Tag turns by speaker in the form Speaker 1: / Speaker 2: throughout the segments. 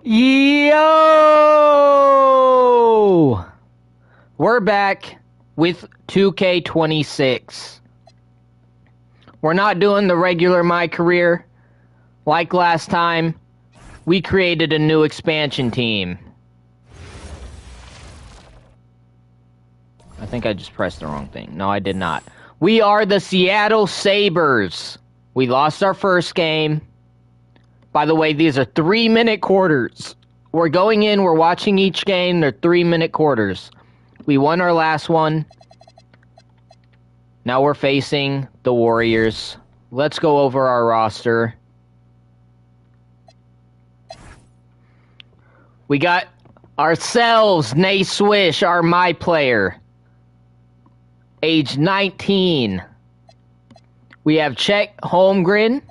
Speaker 1: Yo! We're back with 2K26. We're not doing the regular My Career. Like last time, we created a new expansion team. I think I just pressed the wrong thing. No, I did not. We are the Seattle Sabres. We lost our first game. By the way, these are 3-minute quarters. We're going in, we're watching each game, they're 3-minute quarters. We won our last one. Now we're facing the Warriors. Let's go over our roster. We got ourselves, Nay Swish, our My Player. Age 19. We have Chet Holmgren,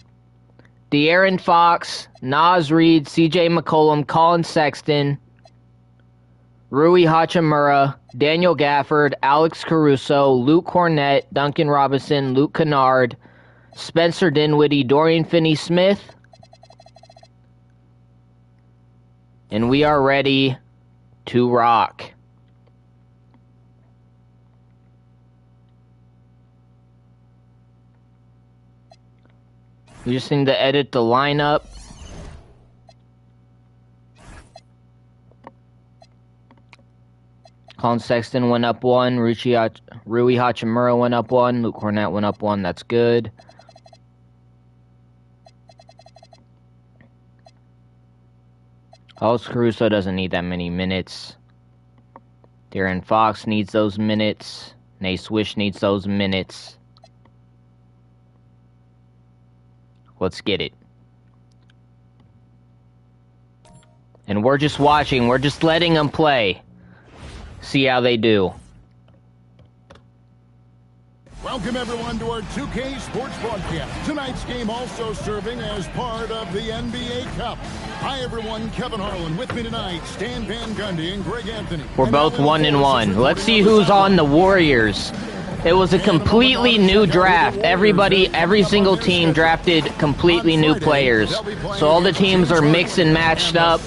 Speaker 1: De'Aaron Fox, Naz Reid, CJ McCollum, Colin Sexton, Rui Hachimura, Daniel Gafford, Alex Caruso, Luke Cornett, Duncan Robinson, Luke Kennard, Spencer Dinwiddie, Dorian Finney-Smith. And we are ready to rock. We just need to edit the lineup. Colin Sexton went up 1. Rui Hachimura went up 1. Luke Cornett went up 1. That's good. Alex Caruso doesn't need that many minutes. De'Aaron Fox needs those minutes. Nay Swish needs those minutes. Let's get it. And we're just watching. We're just letting them play. See how they do.
Speaker 2: Welcome, everyone, to our 2K Sports Broadcast. Tonight's game also serving as part of the NBA Cup. Hi, everyone. Kevin Harlan with me tonight. Stan Van Gundy and Greg Anthony.
Speaker 1: We're both 1-1. Let's see who's on the Warriors. It was a completely new draft. Every single team drafted completely new players. So all the teams are mixed and matched up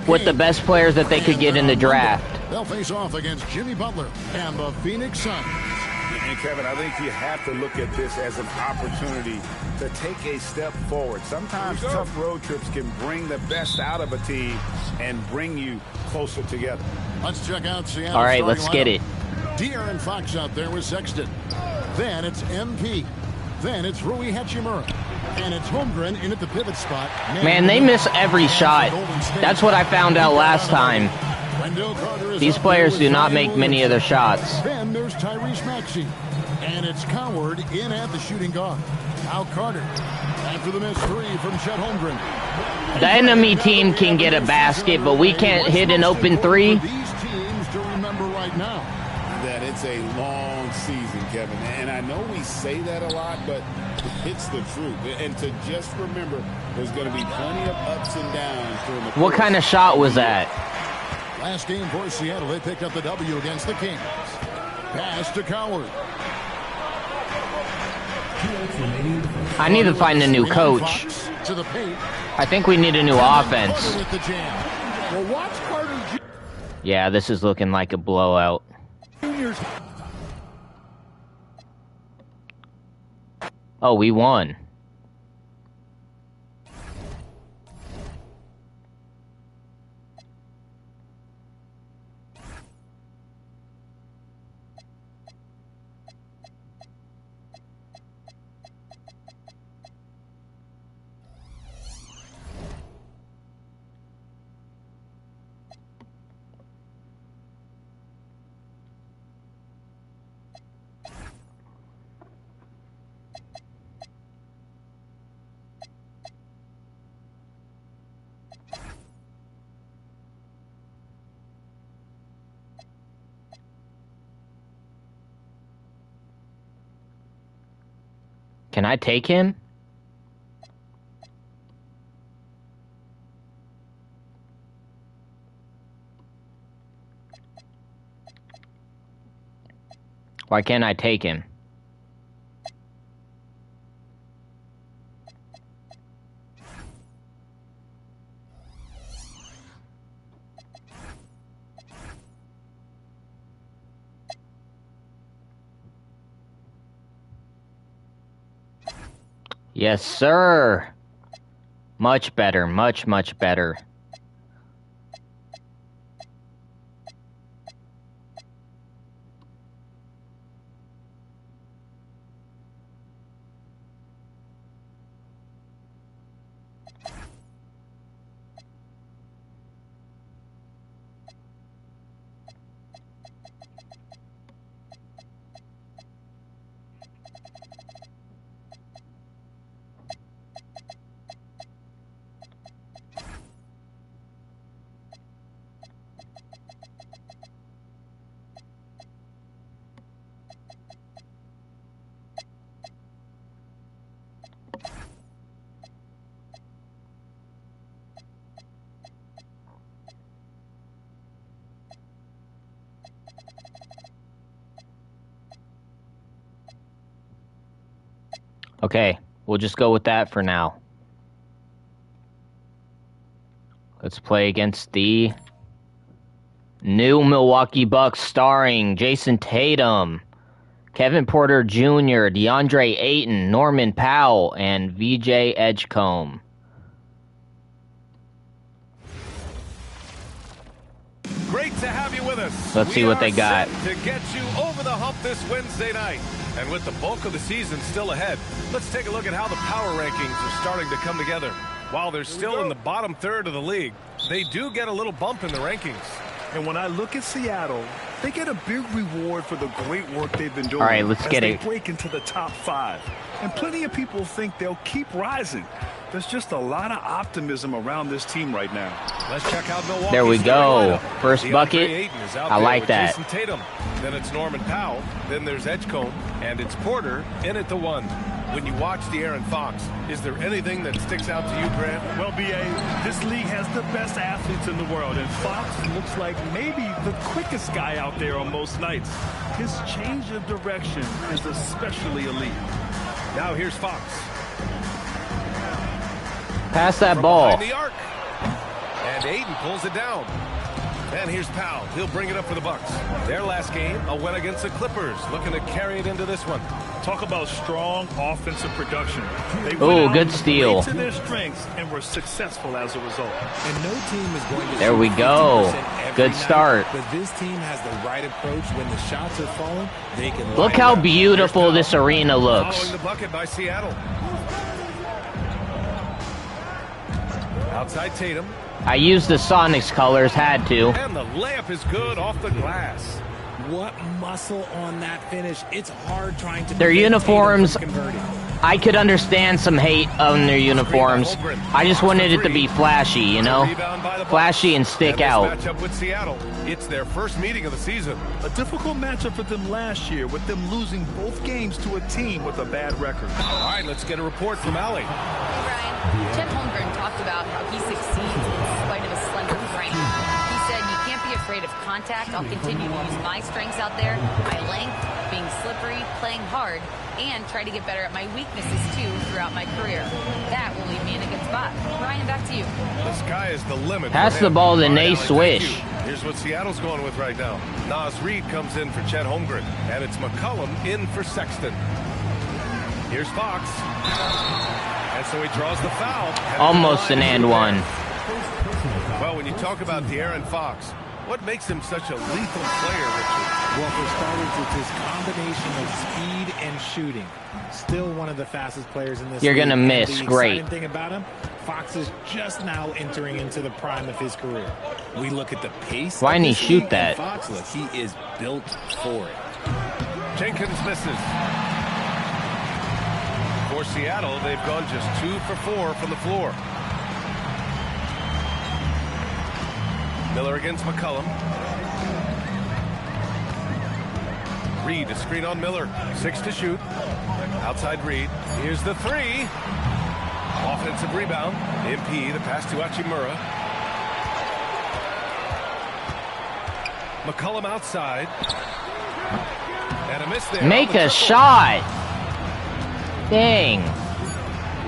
Speaker 1: with the best players that they could get in the draft.
Speaker 2: They'll face off against Jimmy Butler and the Phoenix Suns.
Speaker 3: And Kevin, I think you have to look at this as an opportunity to take a step forward. Sometimes tough road trips can bring the best out of a team and bring you closer together.
Speaker 2: Let's check out Seattle.
Speaker 1: All right, let's get it.
Speaker 2: De'Aaron Fox out there with Sexton. Then it's MP. Then it's Rui Hachimura. And it's Holmgren in at the pivot spot.
Speaker 1: Man, they miss every shot. That's what I found out last time. These players do not make many of their shots.
Speaker 2: Then there's Tyrese Maxey. And it's Coward in at the shooting guard. Al Carter. After the missed three from Chet Holmgren.
Speaker 1: The enemy team can get a basket, but we can't hit an open three.
Speaker 2: These teams to remember right now.
Speaker 3: That it's a long season, Kevin. And I know we say that a lot, but it's the truth. And to just remember, there's going to be plenty of ups and downs during the course.
Speaker 1: What kind of shot was that?
Speaker 2: Last game for Seattle, they picked up the W against the Kings. Pass to Coward.
Speaker 1: I need to find a new coach. I think we need a new offense. Yeah, this is looking like a blowout. Oh, we won. Can I take him? Why can't I take him? Yes, sir. Much better. Much, much better. Okay, we'll just go with that for now. Let's play against the new Milwaukee Bucks starring Jason Tatum, Kevin Porter Jr., DeAndre Ayton, Norman Powell, and VJ Edgecombe.
Speaker 4: Great to have you with us.
Speaker 1: Let's see what they got.
Speaker 4: To get you over the hump this Wednesday night. And with the bulk of the season still ahead, let's take a look at how the power rankings are starting to come together. While they're still in the bottom third of the league, they do get a little bump in the rankings.
Speaker 5: And when I look at Seattle, they get a big reward for the great work they've been doing.
Speaker 1: All right, let's get it.
Speaker 5: They break into the top 5. And plenty of people think they'll keep rising. There's just a lot of optimism around this team right now.
Speaker 4: Let's check out Milwaukee.
Speaker 1: There we go. First
Speaker 4: DeAndre
Speaker 1: bucket.
Speaker 4: Ayton is out
Speaker 1: I
Speaker 4: there
Speaker 1: like
Speaker 4: with
Speaker 1: that.
Speaker 4: Jason Tatum. Then it's Norman Powell. Then there's Edgecombe. And it's Porter in at the 1. When you watch De'Aaron Fox, is there anything that sticks out to you, Grant?
Speaker 5: Well, B.A., this league has the best athletes in the world, and Fox looks like maybe the quickest guy out there on most nights. His change of direction is especially elite.
Speaker 4: Now here's Fox.
Speaker 1: Pass that
Speaker 4: From
Speaker 1: ball.
Speaker 4: behind the arc. And Ayton pulls it down. And here's Powell. He'll bring it up for the Bucks. Their last game, a win against the Clippers. Looking to carry it into this one.
Speaker 5: Talk about strong offensive production. They
Speaker 1: Oh,
Speaker 5: went
Speaker 1: good
Speaker 5: out,
Speaker 1: steal.
Speaker 5: played to their strengths and were successful as a result.
Speaker 6: And no team is going to
Speaker 1: There we
Speaker 6: shoot
Speaker 1: go.
Speaker 6: 50% every
Speaker 1: Good
Speaker 6: night,
Speaker 1: start.
Speaker 6: But this team has the right approach. When the shots are falling, they can
Speaker 1: Look
Speaker 6: line
Speaker 1: how
Speaker 6: up.
Speaker 1: beautiful this arena looks.
Speaker 4: Following the bucket by Seattle. Outside Tatum.
Speaker 1: I used the Sonics colors, had to.
Speaker 4: And the layup is good off the glass.
Speaker 6: What muscle on that finish. It's hard trying to
Speaker 1: Their
Speaker 6: prevent
Speaker 1: uniforms,
Speaker 6: Tatum from converting.
Speaker 1: I could understand some hate on their uniforms. I just wanted it to be flashy, you know?
Speaker 4: Rebound by the Bucks.
Speaker 1: Flashy and stick
Speaker 4: this
Speaker 1: out.
Speaker 4: matchup with Seattle. It's their first meeting of the season.
Speaker 5: A difficult matchup for them last year, with them losing both games to a team with a bad record.
Speaker 4: All right, let's get a report from Allie.
Speaker 7: Hey, Brian. Chet Holmgren talked about how he succeeds in spite of his slender frame. He said, "You can't be afraid of contact. I'll continue to use my strengths out there, my length, being slippery, playing hard, and try to get better at my weaknesses, too, throughout my career. That will leave me in a good spot." Brian, back to you.
Speaker 4: The sky is the limit.
Speaker 1: Pass
Speaker 4: for
Speaker 1: the
Speaker 4: him.
Speaker 1: ball to
Speaker 4: All right,
Speaker 1: Nate
Speaker 4: Allie, thank
Speaker 1: Swish.
Speaker 4: you. Here's what Seattle's going with right now. Nas Reed comes in for Chet Holmgren, and it's McCollum in for Sexton. Here's Fox. And so he draws the foul.
Speaker 1: Almost an and one.
Speaker 4: Well, when you talk about De'Aaron Fox, what makes him such a lethal player, Richard?
Speaker 6: Well, for starters, it's his combination of speed and shooting. Still one of the fastest players in this
Speaker 1: You're
Speaker 6: league.
Speaker 1: gonna
Speaker 6: And
Speaker 1: miss.
Speaker 6: the
Speaker 1: Great.
Speaker 6: exciting thing about him, Fox is just now entering into the prime of his career. We look at the pace.
Speaker 1: Why
Speaker 6: of
Speaker 1: didn't he
Speaker 6: this
Speaker 1: shoot
Speaker 6: league,
Speaker 1: that?
Speaker 6: and Fox, look, he is built for it.
Speaker 4: Jenkins misses. For Seattle, they've gone just 2 for 4 from the floor. Miller against McCollum. Reed, a screen on Miller. 6 to shoot. Outside Reed. Here's the 3. Offensive rebound. MP, the pass to Hachimura. McCollum outside. And a miss there.
Speaker 1: Make
Speaker 4: on the
Speaker 1: a
Speaker 4: triple.
Speaker 1: shot. Dang.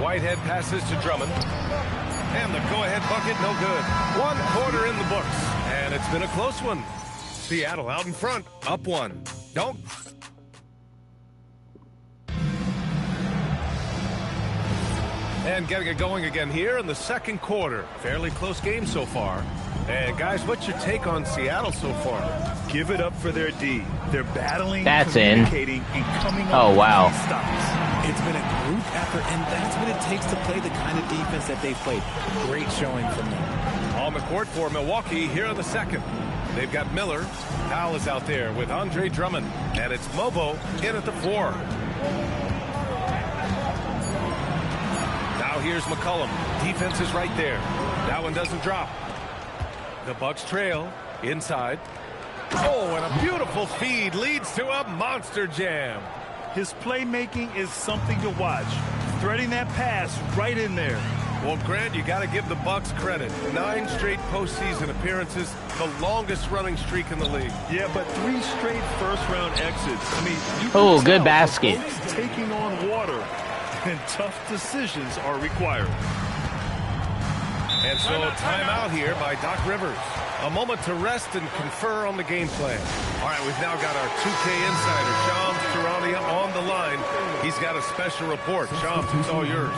Speaker 4: Whitehead passes to Drummond. And the go-ahead bucket, no good. 1 quarter in the books. And it's been a close one. Seattle out in front, up 1. And getting it going again here in the second quarter. Fairly close game so far. And guys, what's your take on Seattle so far?
Speaker 5: Give it up for their D. They're battling,
Speaker 1: That's in.
Speaker 5: communicating, and coming up
Speaker 1: Oh,
Speaker 5: with
Speaker 1: wow.
Speaker 5: key stops.
Speaker 6: It's been a group effort, and that's what it takes to play the kind of defense that they've played. Great showing from them.
Speaker 4: On the court for Milwaukee here in the second. They've got Miller. Powell is out there with Andre Drummond. And it's Mobo in at the 4. Now here's McCollum. Defense is right there. That one doesn't drop. The Bucks trail inside. Oh, and a beautiful feed leads to a monster jam.
Speaker 5: His playmaking is something to watch. Threading that pass right in there.
Speaker 4: Well, Grant, you got to give the Bucks credit. 9 straight postseason appearances, the longest running streak in the league.
Speaker 5: Yeah, but 3 straight first-round exits. I mean, you
Speaker 1: Oh,
Speaker 5: can
Speaker 1: good
Speaker 5: tell
Speaker 1: basket.
Speaker 5: the Bucks taking on water, and tough decisions are required.
Speaker 4: And so timeout here by Doc Rivers. A moment to rest and confer on the game plan. All right, we've now got our 2K insider, Shams Charania, on the line. He's got a special report. Shams, it's all yours.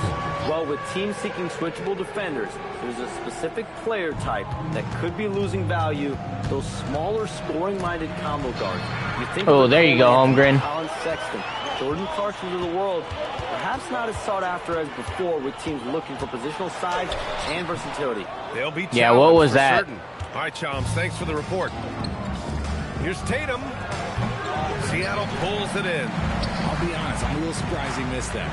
Speaker 8: Well, with teams seeking switchable defenders, there's a specific player type that could be losing value, those smaller scoring-minded combo guards. You think
Speaker 1: Oh,
Speaker 8: of
Speaker 1: there you go, Holmgren.
Speaker 8: Colin Sexton, Jordan Clarkson of the world, perhaps not as sought after as before with teams looking for positional size and versatility.
Speaker 4: They'll be
Speaker 1: Yeah, what was
Speaker 4: challenged for
Speaker 1: that?
Speaker 4: certain. All right, Shams, thanks for the report. Here's Tatum. Seattle pulls it in.
Speaker 6: I'll be honest, I'm a little surprised he missed that.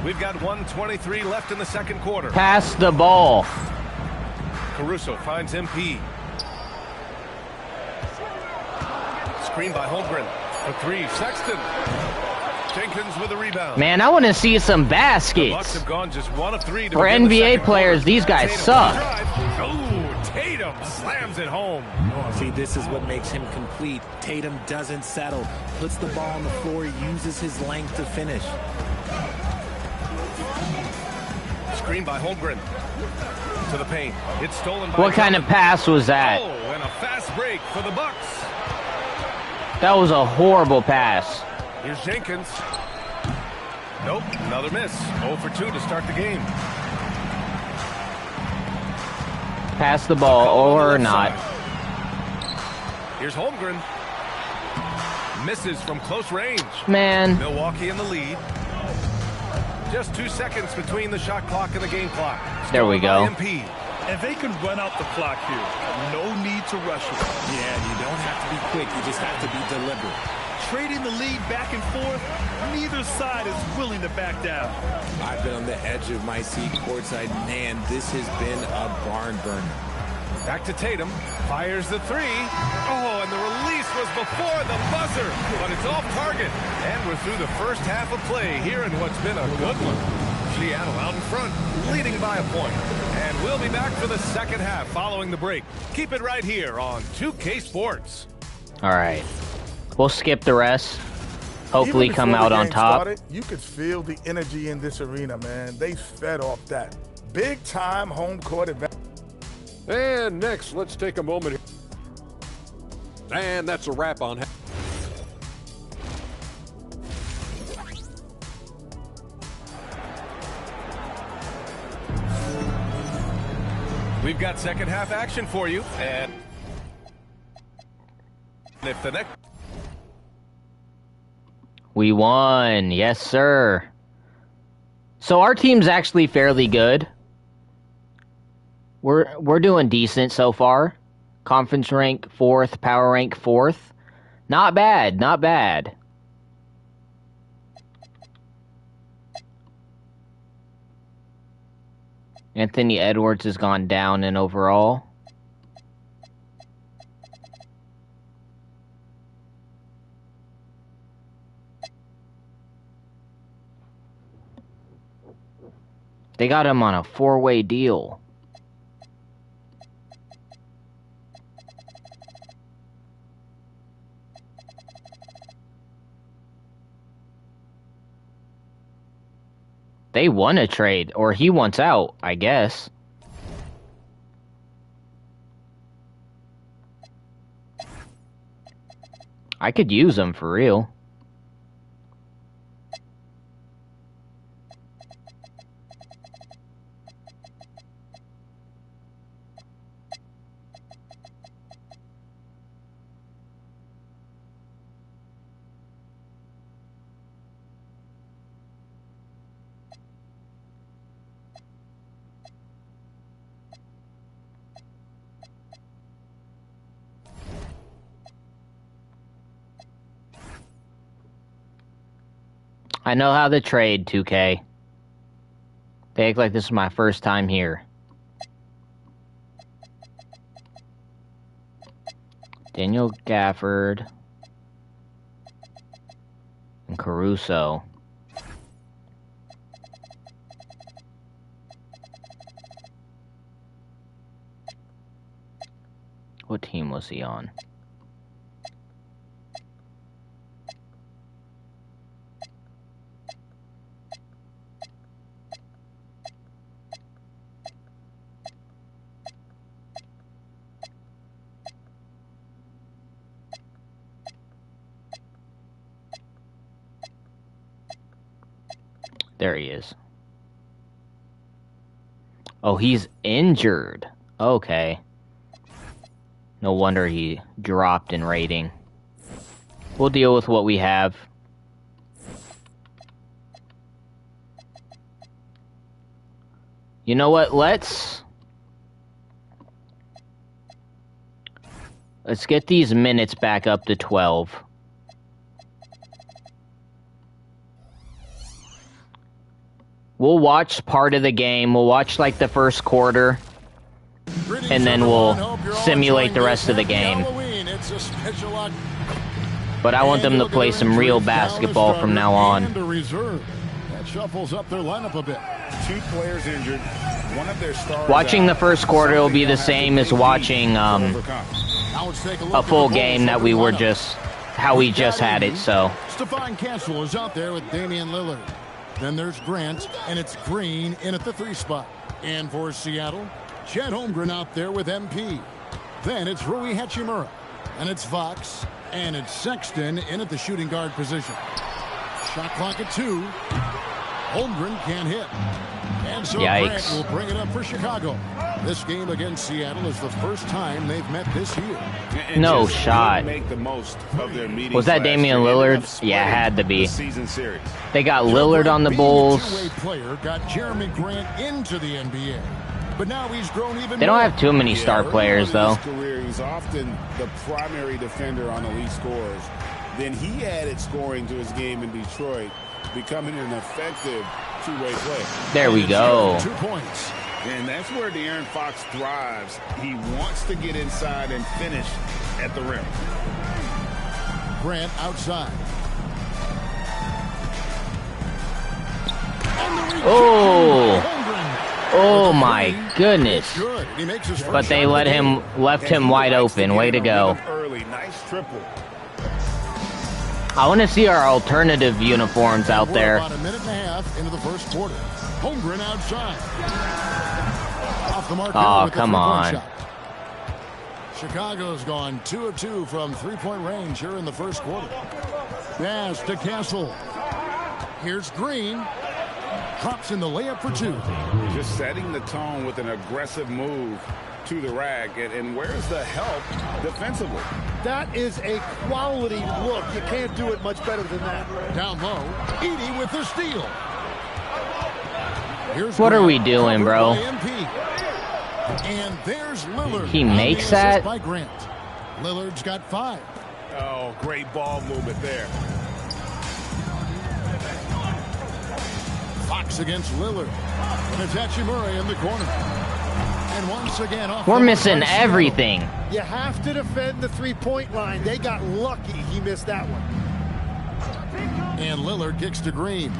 Speaker 4: We've got 1:23 left in the second quarter.
Speaker 1: Pass the ball.
Speaker 4: Caruso finds MP. Screen by Holmgren for 3. Sexton. Jenkins with a rebound.
Speaker 1: Man, I want to see some
Speaker 4: The Bucks
Speaker 1: baskets.
Speaker 4: have gone just 1 of 3 to
Speaker 1: For
Speaker 4: begin the
Speaker 1: NBA
Speaker 4: second
Speaker 1: players,
Speaker 4: quarter.
Speaker 1: these guys
Speaker 4: Tatum
Speaker 1: suck.
Speaker 4: drive. Oh, Tatum slams it home.
Speaker 6: See, this is what makes him complete. Tatum doesn't settle, puts the ball on the floor, uses his length to finish.
Speaker 4: Screen by Holmgren to the paint. It's stolen by
Speaker 1: What kind of pass was that?
Speaker 4: Oh, and a fast break for the Bucks.
Speaker 1: That was a horrible pass.
Speaker 4: Here's Jenkins. Nope, another miss. 0 for 2 to start the game.
Speaker 1: Pass the ball
Speaker 4: McCollum on
Speaker 1: or
Speaker 4: the
Speaker 1: not.
Speaker 4: left side. Here's Holmgren. Misses from close range.
Speaker 1: Man,
Speaker 4: Milwaukee in the lead. Just 2 seconds between the shot clock and the game clock.
Speaker 1: there we
Speaker 4: Stolen
Speaker 1: go.
Speaker 4: by MP.
Speaker 5: And they can run out the clock here. No need to rush it.
Speaker 6: Yeah, you don't have to be quick, you just have to be deliberate.
Speaker 5: Trading the lead back and forth, neither side is willing to back down.
Speaker 6: I've been on the edge of my seat courtside. Man, this has been a barn burner.
Speaker 4: Back to Tatum. Fires the 3. Oh, and the release was before the buzzer. But it's off target. And we're through the first half of play here in what's been a good one. Seattle out in front, leading by a point. And we'll be back for the second half following the break. Keep it right here on 2K Sports.
Speaker 1: All right. We'll skip the rest. Hopefully
Speaker 9: Even
Speaker 1: come
Speaker 9: before
Speaker 1: out
Speaker 9: the
Speaker 1: on
Speaker 9: game
Speaker 1: top.
Speaker 9: started, you could feel the energy in this arena, man. They fed off that. Big time home court advantage.
Speaker 10: And next, let's take a moment. And that's a wrap on.
Speaker 4: We've got second half action for you. And if the next...
Speaker 1: We won. Yes, sir. So our team's actually fairly good. We're doing decent so far. Conference rank 4th, power rank 4th. Not bad, not bad. Anthony Edwards has gone down in overall. They got him on a 4-way deal. They won a trade, or he wants out, I guess. I could use him for real. I know how to trade, 2K. They act like this is my first time here. Daniel Gafford and Caruso. What team was he on? There he is. Oh, he's injured. Okay. No wonder he dropped in rating. We'll deal with what we have. You know what? Let's get these minutes back up to 12. We'll watch part of the game. We'll watch like the first quarter. And then we'll simulate the rest of the game. But I want them to play some real basketball from now on.
Speaker 2: That shuffles up their lineup a bit.
Speaker 3: 2 players injured. One of their stars
Speaker 1: Watching the first quarter will be the same as watching a full game that we were just how we just had it. So
Speaker 2: Stephon Castle is out there with Damian Lillard. Then there's Grant, and it's Green in at the 3 spot. And for Seattle, Chet Holmgren out there with MP. Then it's Rui Hachimura, and it's Fox, and it's Sexton in at the shooting guard position. Shot clock at 2. Holmgren can't hit. And so
Speaker 1: Yikes.
Speaker 2: Grant will bring it up for Chicago. This game against Seattle is the first time they've met this year.
Speaker 1: no shot.
Speaker 3: Make the most of their meetings
Speaker 1: Was that
Speaker 3: last
Speaker 1: Damian
Speaker 3: year.
Speaker 1: Lillard?
Speaker 3: Ended up
Speaker 1: Yeah, it had to be.
Speaker 3: the season series.
Speaker 1: They got Lillard on the
Speaker 2: Being
Speaker 1: Bulls.
Speaker 2: a two-way player got Jeremy Grant into the NBA. But now he's grown even
Speaker 1: They don't
Speaker 2: more.
Speaker 1: have too many star
Speaker 3: early
Speaker 1: players,
Speaker 3: on in
Speaker 1: though.
Speaker 3: his career, he's often the primary defender on elite scorers. Then he added scoring to his game in Detroit, becoming an effective two-way player.
Speaker 1: There we go.
Speaker 2: 2 points.
Speaker 3: And that's where De'Aaron Fox thrives. He wants to get inside and finish at the rim.
Speaker 2: Grant outside. And the rejection.
Speaker 1: Oh.
Speaker 2: Holmgren.
Speaker 1: Oh my goodness.
Speaker 2: Good. He makes his
Speaker 1: But
Speaker 2: first
Speaker 1: they
Speaker 2: shot of the game.
Speaker 1: left him wide open. Way to go.
Speaker 3: Early, nice triple.
Speaker 1: I want to see our alternative uniforms out
Speaker 2: We're
Speaker 1: there.
Speaker 2: about a minute and a half into the first quarter. Holmgren outside. Off the mark.
Speaker 1: Oh,
Speaker 2: with the
Speaker 1: come
Speaker 2: three-point
Speaker 1: on.
Speaker 2: shot. Chicago's gone 2 of 2 from three-point range here in the first quarter. Pass to Castle. Here's Green. Drops in the layup for 2.
Speaker 3: Just setting the tone with an aggressive move to the rack. And where's the help defensively?
Speaker 11: That is a quality look. You can't do it much better than that.
Speaker 2: Down low. Edie with the steal. Here's
Speaker 1: What are
Speaker 2: Grant,
Speaker 1: we doing,
Speaker 2: covered
Speaker 1: bro?
Speaker 2: by MP. And there's Lillard.
Speaker 1: He
Speaker 2: on the
Speaker 1: makes
Speaker 2: assist
Speaker 1: that?
Speaker 2: by Grant. Lillard's got 5.
Speaker 3: Oh, great ball movement there.
Speaker 2: Fox against Lillard. And it's Hachimura in the corner. And once again, off
Speaker 1: We're
Speaker 2: the
Speaker 1: missing
Speaker 2: mark,
Speaker 1: everything.
Speaker 11: You have to defend the three-point line. They got lucky he missed that one.
Speaker 2: And Lillard kicks to Green.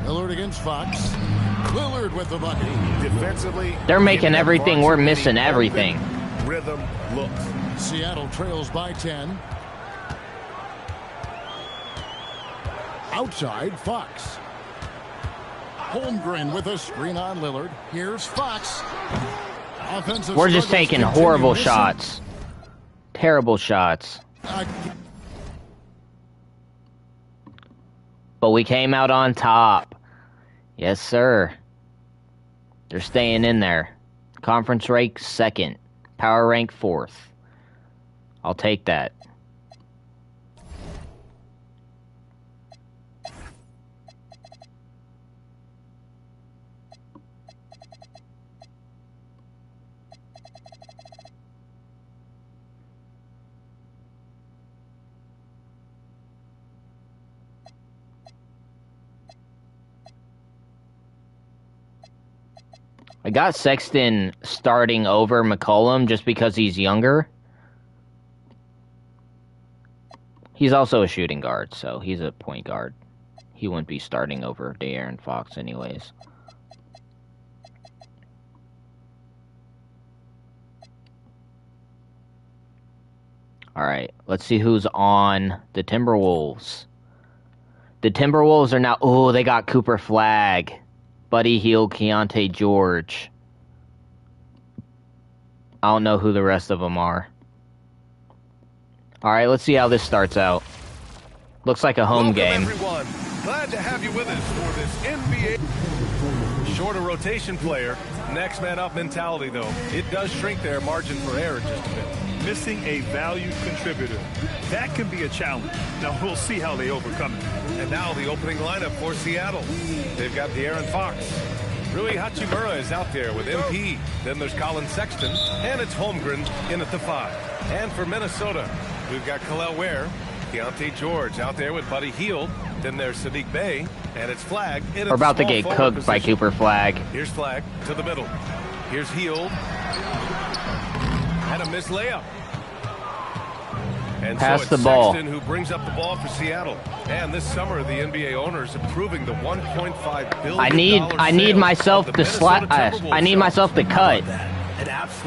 Speaker 2: Lillard against Fox. Lillard with the bucket.
Speaker 3: Defensively,
Speaker 1: They're making
Speaker 3: giving
Speaker 1: everything. We're
Speaker 3: varsity
Speaker 1: missing
Speaker 3: open
Speaker 1: everything.
Speaker 3: Rhythm looks.
Speaker 2: Seattle trails by 10. Outside, Fox. Holmgren with a screen on Lillard. Here's Fox. Offensive
Speaker 1: We're just
Speaker 2: struggles
Speaker 1: taking
Speaker 2: continue
Speaker 1: horrible
Speaker 2: this
Speaker 1: shots. Terrible shots. But we came out on top. Yes, sir. They're staying in there. Conference rank 2nd. Power rank 4th. I'll take that. I got Sexton starting over McCollum just because he's younger. He's also a shooting guard, so he's a point guard. He wouldn't be starting over De'Aaron Fox anyways. Alright, let's see who's on the Timberwolves. The Timberwolves are now... Oh, they got Cooper Flagg. Buddy Hield, Keontae George. I don't know who the rest of them are. Alright, let's see how this starts out. Looks like a home game.
Speaker 4: Everyone. Glad to have you with us for this NBA. Shorter rotation player. Next man up mentality, though. It does shrink their margin for error just a bit.
Speaker 5: Missing a valued contributor. That can be a challenge. Now, we'll see how they overcome it.
Speaker 4: And now the opening lineup for Seattle. They've got De'Aaron Fox. Rui Hachimura is out there with MP. Then there's Colin Sexton. And it's Holmgren in at the 5. And for Minnesota, we've got Kel'el Ware, Keontae George out there with Buddy Hield. Then there's Sadiq Bey. And it's Flagg.
Speaker 1: We're about to get cooked by Cooper Flagg.
Speaker 4: Here's Flagg to the middle. Here's Hield. And a missed layup. And
Speaker 1: pass
Speaker 4: so it's
Speaker 1: the ball.
Speaker 4: Sexton who brings up the ball for Seattle. And this summer, the NBA owners approving the $1.5 billion.
Speaker 1: I need myself to I need myself to cut.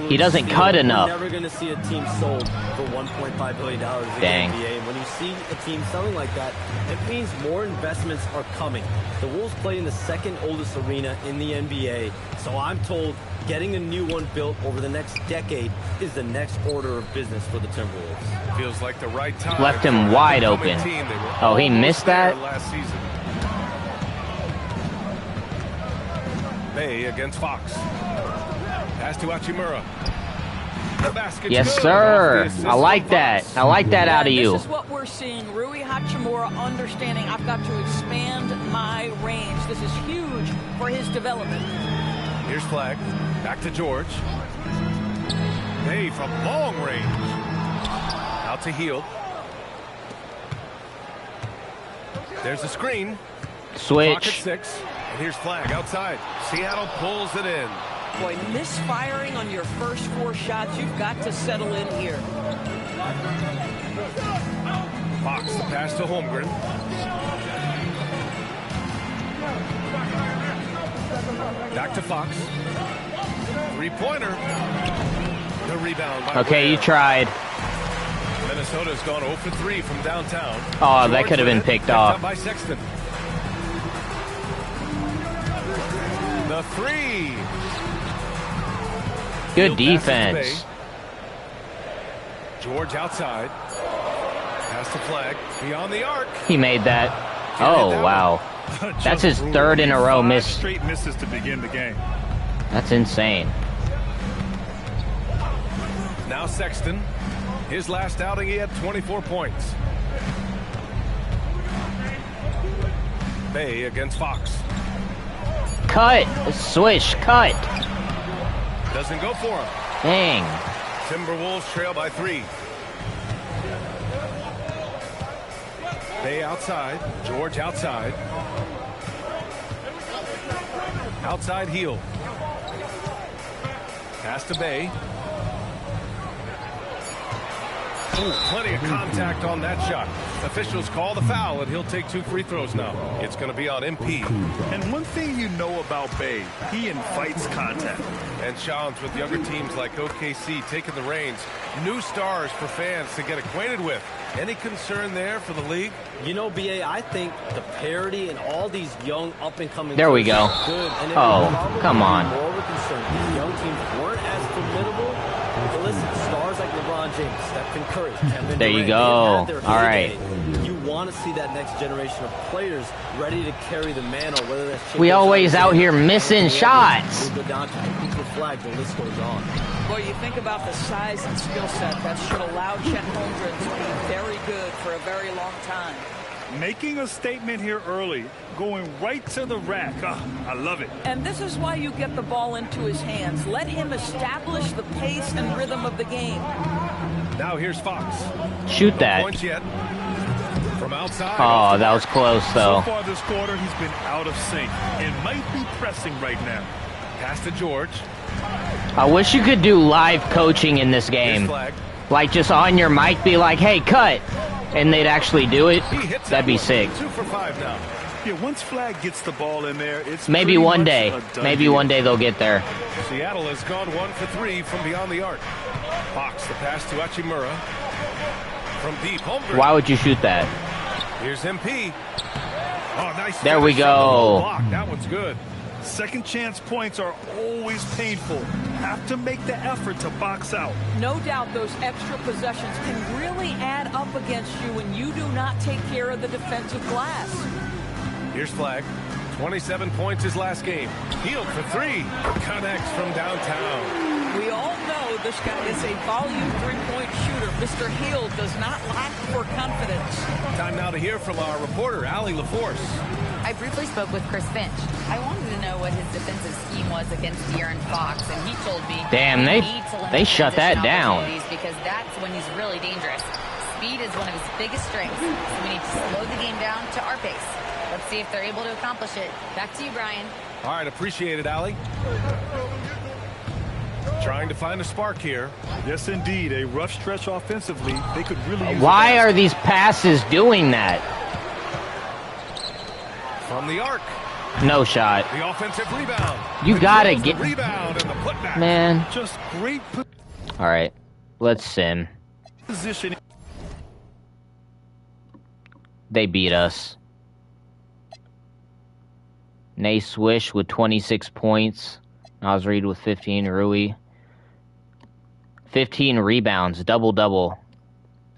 Speaker 1: He doesn't cut enough.
Speaker 8: You're never going to see a team sold for $1.5 billion in the NBA. And when you see a team selling like that, it means more investments are coming. The Wolves play in the second oldest arena in the NBA. So I'm told getting a new one built over the next decade is the next order of business for the Timberwolves.
Speaker 4: Feels like the right time.
Speaker 1: Left him wide open. Oh, he missed that?
Speaker 4: Last season. Bey against Fox. Pass to Hachimura.
Speaker 1: Yes, sir. I like that. I like that out of you.
Speaker 12: This is what we're seeing. Rui Hachimura understanding I've got to expand my range. This is huge for his development.
Speaker 4: Here's Flagg. Back to George. Bey from long range. Out to Hield. There's a screen.
Speaker 1: Switch.
Speaker 4: Pocket 6. And here's Flagg outside. Seattle pulls it in.
Speaker 12: Boy, misfiring on your first 4 shots, you've got to settle in here.
Speaker 4: Fox, the pass to Holmgren. Back to Fox. 3-pointer. The rebound by
Speaker 1: Okay, you tried.
Speaker 4: Minnesota's gone 0 for 3 from downtown.
Speaker 1: Oh, that could have been picked off.
Speaker 4: By Sexton. The 3.
Speaker 1: Good defense.
Speaker 4: George outside. Pass to Flagg. Beyond the arc.
Speaker 1: He made that. Oh, wow. That's his third in a row miss.
Speaker 5: Straight misses to begin the game.
Speaker 1: That's insane.
Speaker 4: Now Sexton. His last outing, he had 24 points. Bey against Fox.
Speaker 1: Cut. Swish. Cut.
Speaker 4: Doesn't go for him.
Speaker 1: Dang.
Speaker 4: Timberwolves trail by 3. Bey outside. George outside. Outside Hield. Pass to Bey. Ooh, plenty of contact on that shot. Officials call the foul, and he'll take 2 free throws now. It's going to be on MP.
Speaker 5: And one thing you know about Bey, he invites contact.
Speaker 4: And Shams, with younger teams like OKC taking the reins, new stars for fans to get acquainted with. Any concern there for the league?
Speaker 8: You know, BA, I think the parity and all these young up-and-coming...
Speaker 1: There we go.
Speaker 8: Good. And
Speaker 1: oh, come on.
Speaker 8: More of a concern. These young teams weren't as formidable. But listen, stars like LeBron James, Stephen Curry, Kevin
Speaker 1: there
Speaker 8: Durant,
Speaker 1: you go. All right.
Speaker 8: You want to see that next generation of players ready to carry the mantle, whether that's...
Speaker 1: We always out here missing shots.
Speaker 8: We'll go down to Cooper Flagg, the list goes on.
Speaker 12: Well, you think about the size and skill set that should allow Chet Holmgren to be very good for a very long time.
Speaker 5: Making a statement here early, going right to the rack. I love it.
Speaker 12: And this is why you get the ball into his hands. Let him establish the pace and rhythm of the game.
Speaker 4: Now here's Fox.
Speaker 1: Shoot that.
Speaker 4: Points yet. From outside.
Speaker 1: Oh, that was close, though.
Speaker 5: So far this quarter, he's been out of sync and might be pressing right now.
Speaker 4: Pass to George.
Speaker 1: I wish you could do live coaching in this game. Like, just on your mic, be like, hey, cut! And they'd actually do it. That'd be sick.
Speaker 5: 2 for 5 now. Yeah, once Flag gets the ball in there, it's
Speaker 1: maybe one day. Maybe one day they'll get there.
Speaker 4: Seattle has gone 1 for 3 from beyond the arc. Fox, the pass to Hachimura. From deep, Holmgren.
Speaker 1: Why would you shoot that?
Speaker 4: Here's MP. Oh, nice.
Speaker 1: There we go.
Speaker 4: That one's good.
Speaker 5: Second chance points are always painful. Have to make the effort to box out.
Speaker 12: No doubt those extra possessions can really add up against you when you do not take care of the defensive glass.
Speaker 4: Here's Flag. 27 points his last game. Healed for 3. Connects from downtown.
Speaker 12: We all know this guy is a volume three-point shooter. Mr. Hill does not lack for confidence.
Speaker 4: Time now to hear from our reporter, Allie LaForce.
Speaker 7: I briefly spoke with Chris Finch. I wanted to know what his defensive scheme was against De'Aaron Fox, and he told me
Speaker 1: damn, they shut that down.
Speaker 7: Because that's when he's really dangerous. Speed is one of his biggest strengths, so we need to slow the game down to our pace. Let's see if they're able to accomplish it. Back to you, Brian.
Speaker 4: All right, appreciate it, Allie. Trying to find a spark here.
Speaker 5: Yes, indeed. A rough stretch offensively. They could really use
Speaker 1: why are these passes doing that?
Speaker 4: From the arc.
Speaker 1: No shot.
Speaker 4: The offensive rebound.
Speaker 1: You gotta get
Speaker 4: rebound and the putback.
Speaker 1: Man.
Speaker 5: Just great.
Speaker 1: All right, let's sim.
Speaker 5: Position.
Speaker 1: They beat us. Nay Swish with 26 points. Nas Reed with 15. Rui. 15 rebounds. Double-double.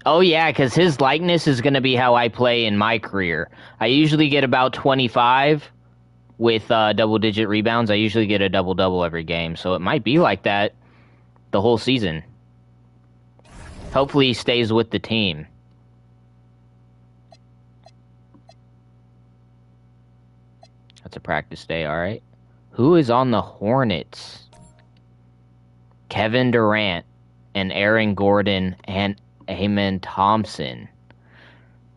Speaker 1: Oh, yeah, because his likeness is going to be how I play in my career. I usually get about 25 with double-digit rebounds. I usually get a double-double every game. So it might be like that the whole season. Hopefully he stays with the team. That's a practice day, all right. Who is on the Hornets? Kevin Durant and Aaron Gordon and Amen Thompson.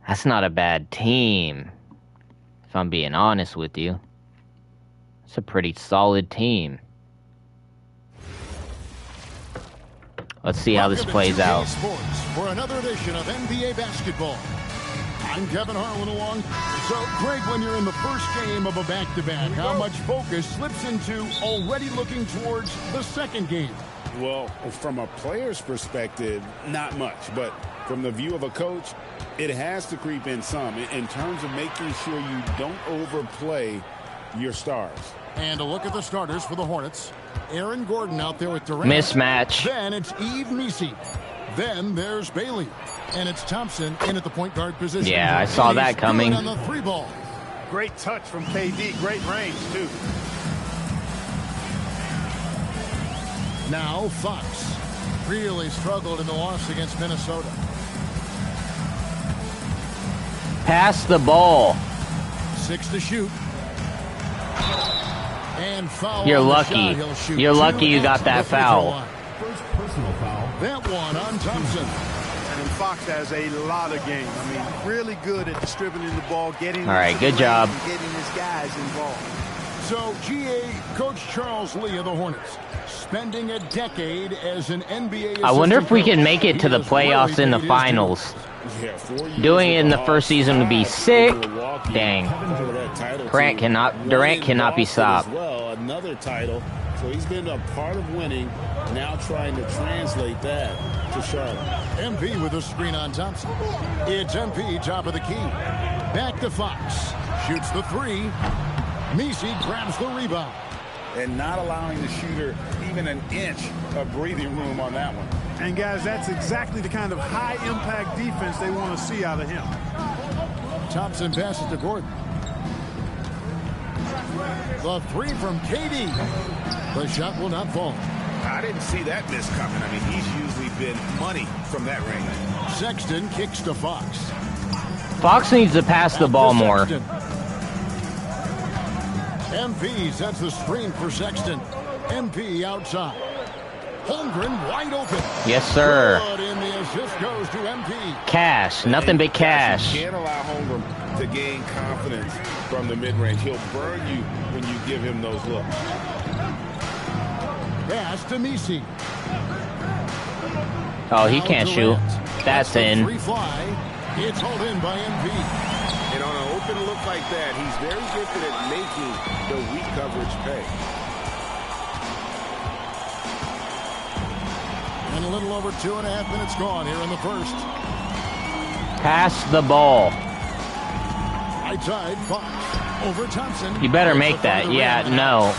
Speaker 1: That's not a bad team, if I'm being honest with you. It's a pretty solid team. Let's see how this plays out.
Speaker 2: Sports for another edition of NBA basketball. I'm Kevin Harlan along. So, Greg, when you're in the first game of a back-to-back, how much focus slips into already looking towards the second game?
Speaker 3: Well, from a player's perspective, not much. But from the view of a coach, it has to creep in some in terms of making sure you don't overplay your stars.
Speaker 2: And a look at the starters for the Hornets. Aaron Gordon out there with Durant.
Speaker 1: Mismatch.
Speaker 2: Then it's Yves Missi. Then there's Bailey. And it's Thompson in at the point guard position.
Speaker 1: Yeah, I saw that coming.
Speaker 2: On the 3-ball.
Speaker 11: Great touch from KD. Great range, too.
Speaker 2: Now Fox really struggled in the loss against Minnesota.
Speaker 1: Pass the ball.
Speaker 2: 6 to shoot. And foul.
Speaker 1: You're lucky. You're lucky you got that foul.
Speaker 2: First personal foul. That one on Thompson.
Speaker 11: And Fox has a lot of game. I mean, really good at distributing the ball, getting.
Speaker 1: All right, good job.
Speaker 11: Getting his guys involved.
Speaker 2: So, GA Coach Charles Lee of the Hornets, spending a decade as an NBA.
Speaker 1: I wonder if we can make it to the playoffs in the finals. Doing it in the first season would be sick. Dang. Durant cannot be stopped.
Speaker 3: Another title. So he's been a part of winning, now trying to translate that to Charlotte.
Speaker 2: MP with a screen on Thompson. It's MP, top of the key. Back to Fox. Shoots the 3. Missi grabs the rebound.
Speaker 3: And not allowing the shooter even an inch of breathing room on that one.
Speaker 11: And, guys, that's exactly the kind of high-impact defense they want to see out of him.
Speaker 2: Thompson passes to Gordon. The 3 from KD. The shot will not fall.
Speaker 3: I didn't see that miss coming. I mean, he's usually been money from that range.
Speaker 2: Sexton kicks to Fox.
Speaker 1: Fox needs to pass the ball more.
Speaker 2: MP sets the screen for Sexton. MP outside. Holmgren wide open.
Speaker 1: Yes, sir.
Speaker 2: Good, and the assist goes to MP.
Speaker 1: Cash. Nothing but cash.
Speaker 3: You can't allow Holmgren to gain confidence from the mid-range. He'll burn you when you give him those looks.
Speaker 2: Pass to Misi.
Speaker 1: Oh, he can't shoot. That's in.
Speaker 2: Free fly. It's hauled in by MP.
Speaker 3: And on an open look like that, he's very gifted at making the weak coverage pay.
Speaker 2: And a little over 2.5 minutes gone here in the first.
Speaker 1: Pass the ball.
Speaker 2: Right side, Fox. Over Thompson.
Speaker 1: You better make that. Yeah, no.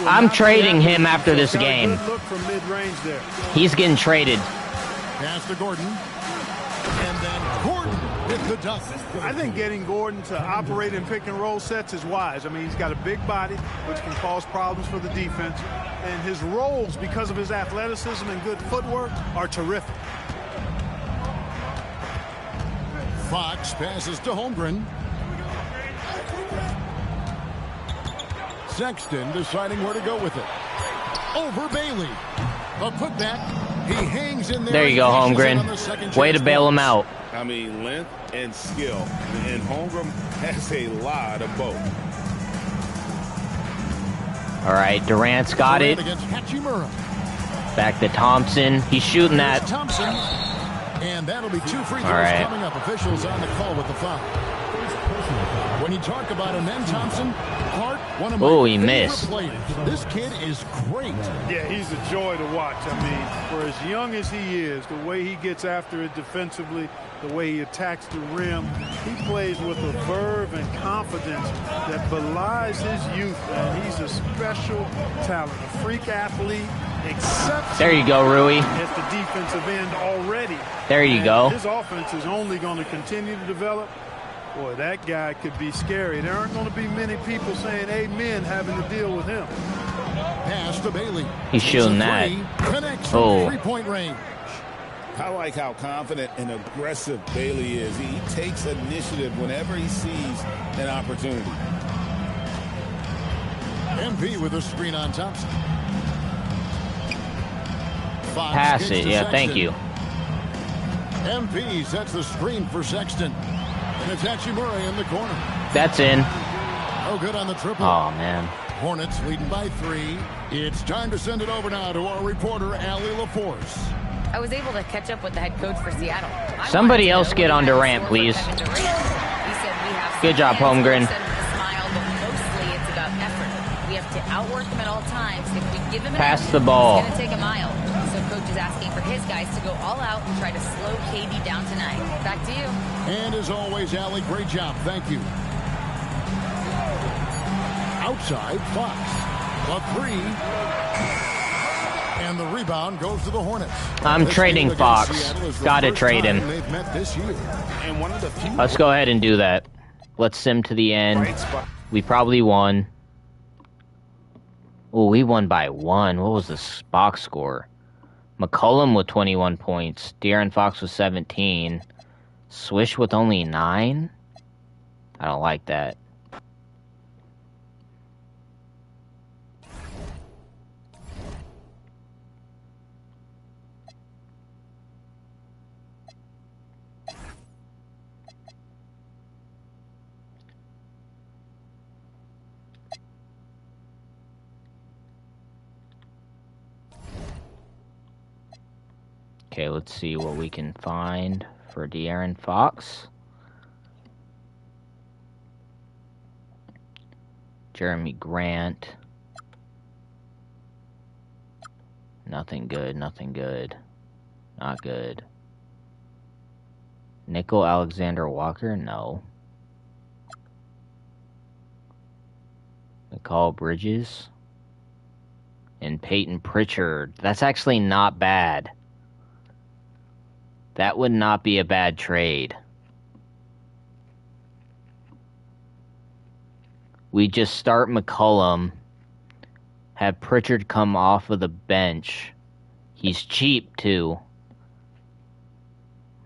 Speaker 1: I'm trading him after this game.
Speaker 11: Look from mid-range there.
Speaker 1: He's getting traded.
Speaker 2: Pass to Gordon. And then Gordon with the dunk.
Speaker 11: I think getting Gordon to operate in pick and roll sets is wise. I mean, he's got a big body, which can cause problems for the defense. And his rolls, because of his athleticism and good footwork, are terrific.
Speaker 2: Fox passes to Holmgren. Sexton deciding where to go with it. Over Bailey. A putback. He hangs in there.
Speaker 1: There you go, Holmgren. Way to bail him out.
Speaker 3: I mean, length and skill. And Holmgren has a lot of both.
Speaker 1: All right, Durant's got it.
Speaker 2: Against Hachimura.
Speaker 1: Back to Thompson. He's shooting that.
Speaker 2: Thompson. And that'll be 2 free throws coming up. Officials on the call with the foul. When you talk about him, then Thompson, Hart, one of my
Speaker 1: he missed.
Speaker 2: players. This kid is great.
Speaker 11: Yeah, he's a joy to watch. I mean, for as young as he is, the way he gets after it defensively, the way he attacks the rim, he plays with a verve and confidence that belies his youth, and he's a special talent, a freak athlete, exceptional.
Speaker 1: There you go, Rui.
Speaker 11: At the defensive end already.
Speaker 1: There you go.
Speaker 11: His offense is only going to continue to develop. Boy, that guy could be scary. There aren't going to be many people saying amen having to deal with him.
Speaker 2: Pass to Bailey.
Speaker 1: He's shooting that.
Speaker 2: Connects from 3-point range.
Speaker 3: I like how confident and aggressive Bailey is. He takes initiative whenever he sees an opportunity.
Speaker 2: MP with a screen on Thompson. Fox
Speaker 1: Pass it. Yeah, thank you.
Speaker 2: MP sets the screen for Sexton. And it's Hachimura in the corner.
Speaker 1: That's in.
Speaker 2: No good on the triple.
Speaker 1: Oh, man.
Speaker 2: Hornets leading by 3. It's time to send it over now to our reporter, Allie LaForce.
Speaker 7: I was able to catch up with the head coach for Seattle.
Speaker 1: Somebody else get on Durant, please. Good job, Holmgren.
Speaker 7: Mostly it's about effort. We have to outwork him at all times. If we give him an
Speaker 1: Pass
Speaker 7: effort,
Speaker 1: the ball.
Speaker 7: It's going to take a mile. So coach is asking for his guys to go all out and try to slow KD down tonight. Back to you.
Speaker 2: And as always, Allie, great job. Thank you. Outside, Fox. A 3. And the rebound goes to the Hornets.
Speaker 1: I'm trading Fox. Gotta trade him. Let's go ahead and do that. Let's sim to the end. We probably won. Oh, we won by 1. What was the box score? McCollum with 21 points. De'Aaron Fox with 17. Swish with only 9? I don't like that. Okay, let's see what we can find for De'Aaron Fox. Jeremy Grant. Nothing good, nothing good. Not good. Nickel Alexander Walker? No. McCall Bridges. And Peyton Pritchard. That's actually not bad. That would not be a bad trade. We just start McCollum, have Pritchard come off of the bench. He's cheap, too.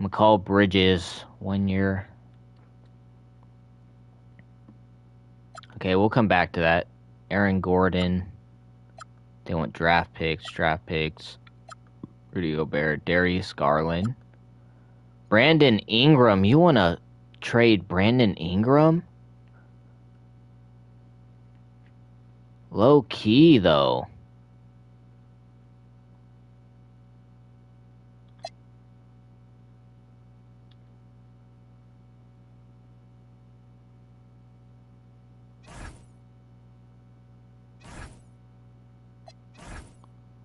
Speaker 1: McCall Bridges, 1 year. Okay, we'll come back to that. Aaron Gordon. They want draft picks. Rudy Gobert, Darius Garland. Brandon Ingram. You want to trade Brandon Ingram? Low key, though.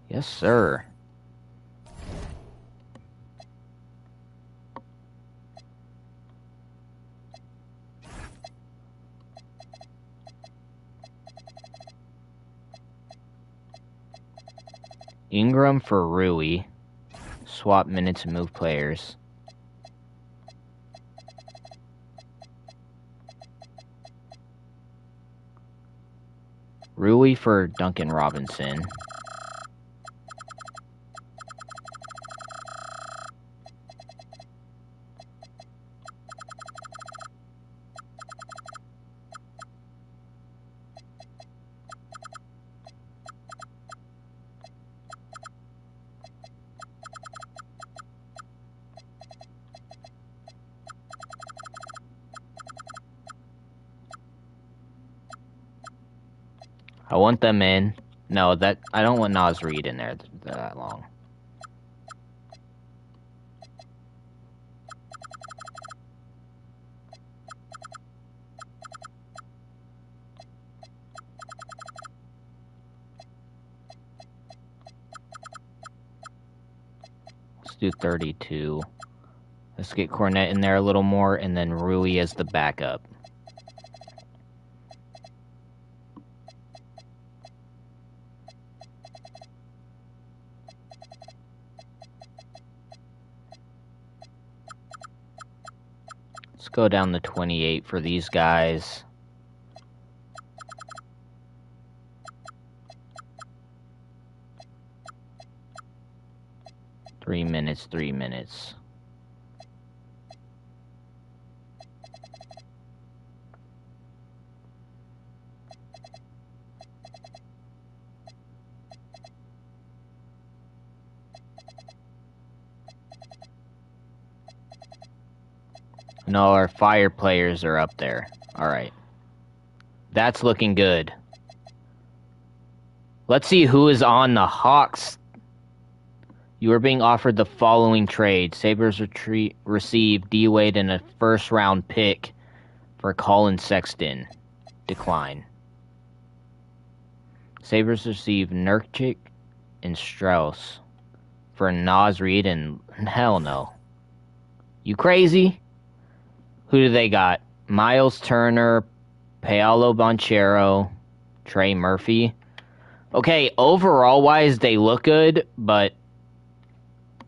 Speaker 1: Yes, sir. Ingram for Rui. Swap minutes and move players. Rui for Duncan Robinson. I want them in. No, I don't want Naz Reid in there that long. Let's do 32. Let's get Cornette in there a little more, and then Rui as the backup. Let's go down to 28 for these guys. Three minutes. No, our fire players are up there. Alright. That's looking good. Let's see who is on the Hawks. You are being offered the following trade. Sabres receive D-Wade and a first-round pick for Colin Sexton. Decline. Sabres receive Nurkic and Strauss for Naz Reid and hell no. You crazy? Who do they got? Miles Turner, Paolo Banchero, Trey Murphy. Okay, overall-wise, they look good, but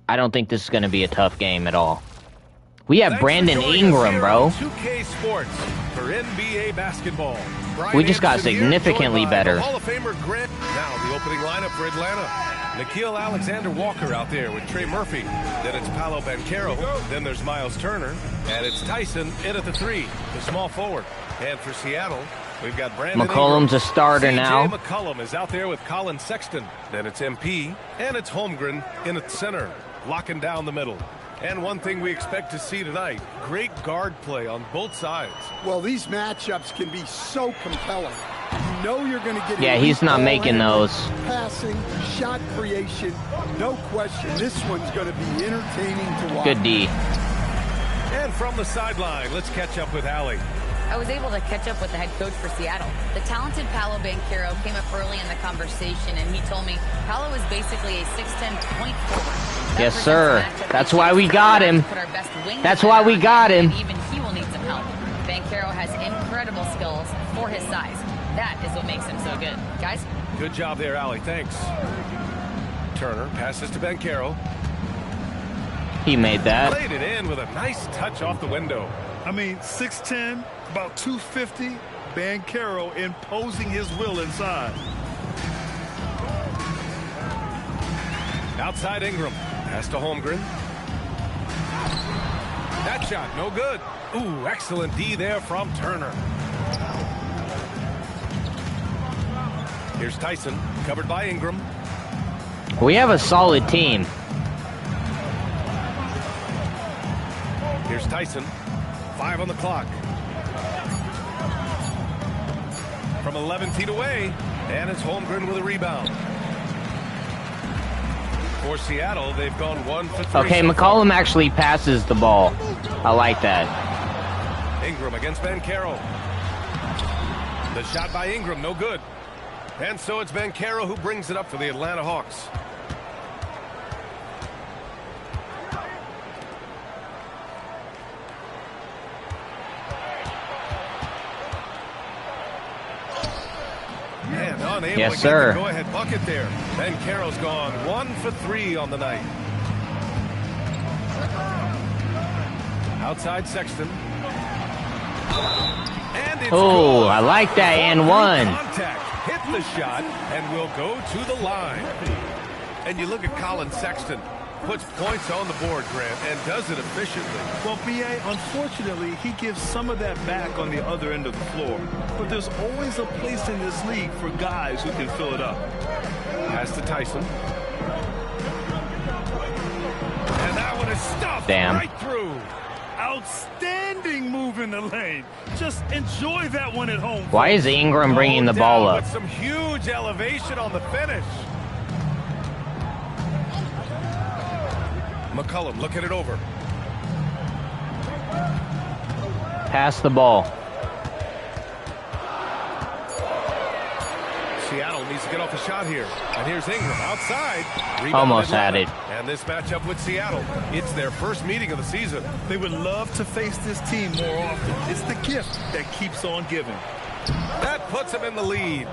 Speaker 1: I don't think this is going to be a tough game at all. We have Brandon Ingram, bro.
Speaker 4: 2K Sports for NBA basketball.
Speaker 1: We just got significantly better.
Speaker 4: Hall of Famer Grant. Now the opening lineup for Atlanta. Nikhil Alexander-Walker out there with Trey Murphy. Then it's Paolo Banchero. Then there's Miles Turner. And it's Tyson in at the 3, the small forward. And for Seattle, we've got Brandon
Speaker 1: McCollum's
Speaker 4: Ingram.
Speaker 1: a starter now.
Speaker 4: McCollum is out there with Colin Sexton. Then it's MP. And it's Holmgren in at center, locking down the middle. And one thing we expect to see tonight, great guard play on both sides.
Speaker 13: Well, these matchups can be so compelling. You know you're going to get...
Speaker 1: Yeah, he's not making those.
Speaker 13: Passing, shot creation, no question. This one's going to be entertaining to watch.
Speaker 1: Good D.
Speaker 4: And from the sideline, let's catch up with Allie.
Speaker 7: I was able to catch up with the head coach for Seattle. The talented Paolo Banchero came up early in the conversation, and he told me Paolo is basically a 6'10" point forward.
Speaker 1: Yes, sir. That's why we got him. That's why we got him.
Speaker 7: Even he will need some help. Banchero has incredible skills for his size. That is what makes him so good. Guys?
Speaker 4: Good job there, Allie. Thanks. Turner passes to Banchero.
Speaker 1: He made that.
Speaker 4: Played it in with a nice touch off the window.
Speaker 11: I mean, 6'10", about 250. Banchero imposing his will inside.
Speaker 4: Outside Ingram. Pass to Holmgren. That shot, no good. Ooh, excellent D there from Turner. Here's Tyson, covered by Ingram.
Speaker 1: We have a solid team.
Speaker 4: Here's Tyson. 5 on the clock. From 11 feet away, And it's Holmgren with a rebound. For Seattle, they've gone 1 for 3.
Speaker 1: Okay, McCollum actually passes the ball. I like that.
Speaker 4: Ingram against Banchero. The shot by Ingram, no good. And so it's Banchero who brings it up for the Atlanta Hawks. And unable
Speaker 1: yes,
Speaker 4: to
Speaker 1: sir.
Speaker 4: get the go-ahead bucket there. Banchero's gone 1 for 3 on the night. Outside Sexton. And it's
Speaker 1: Oh,
Speaker 4: good.
Speaker 1: I like that and one.
Speaker 4: Contact. Hit the shot and will go to the line. And you look at Colin Sexton. Puts points on the board, Grant, and does it efficiently.
Speaker 5: Well, B.A., unfortunately, he gives some of that back on the other end of the floor. But there's always a place in this league for guys who can fill it up.
Speaker 4: Pass to Tyson. And that one is stuffed right through.
Speaker 5: Outstanding move in the lane. Just enjoy that one at home.
Speaker 1: Why is Ingram bringing the ball up?
Speaker 4: With some huge elevation on the finish. McCollum looking it over.
Speaker 1: Pass the ball.
Speaker 4: Seattle needs to get off a shot here. And here's Ingram outside. Rebound
Speaker 1: Almost had
Speaker 4: Atlanta.
Speaker 1: it.
Speaker 4: And this matchup with Seattle, it's their first meeting of the season.
Speaker 5: They would love to face this team more often. It's the gift that keeps on giving.
Speaker 4: That puts him in the lead.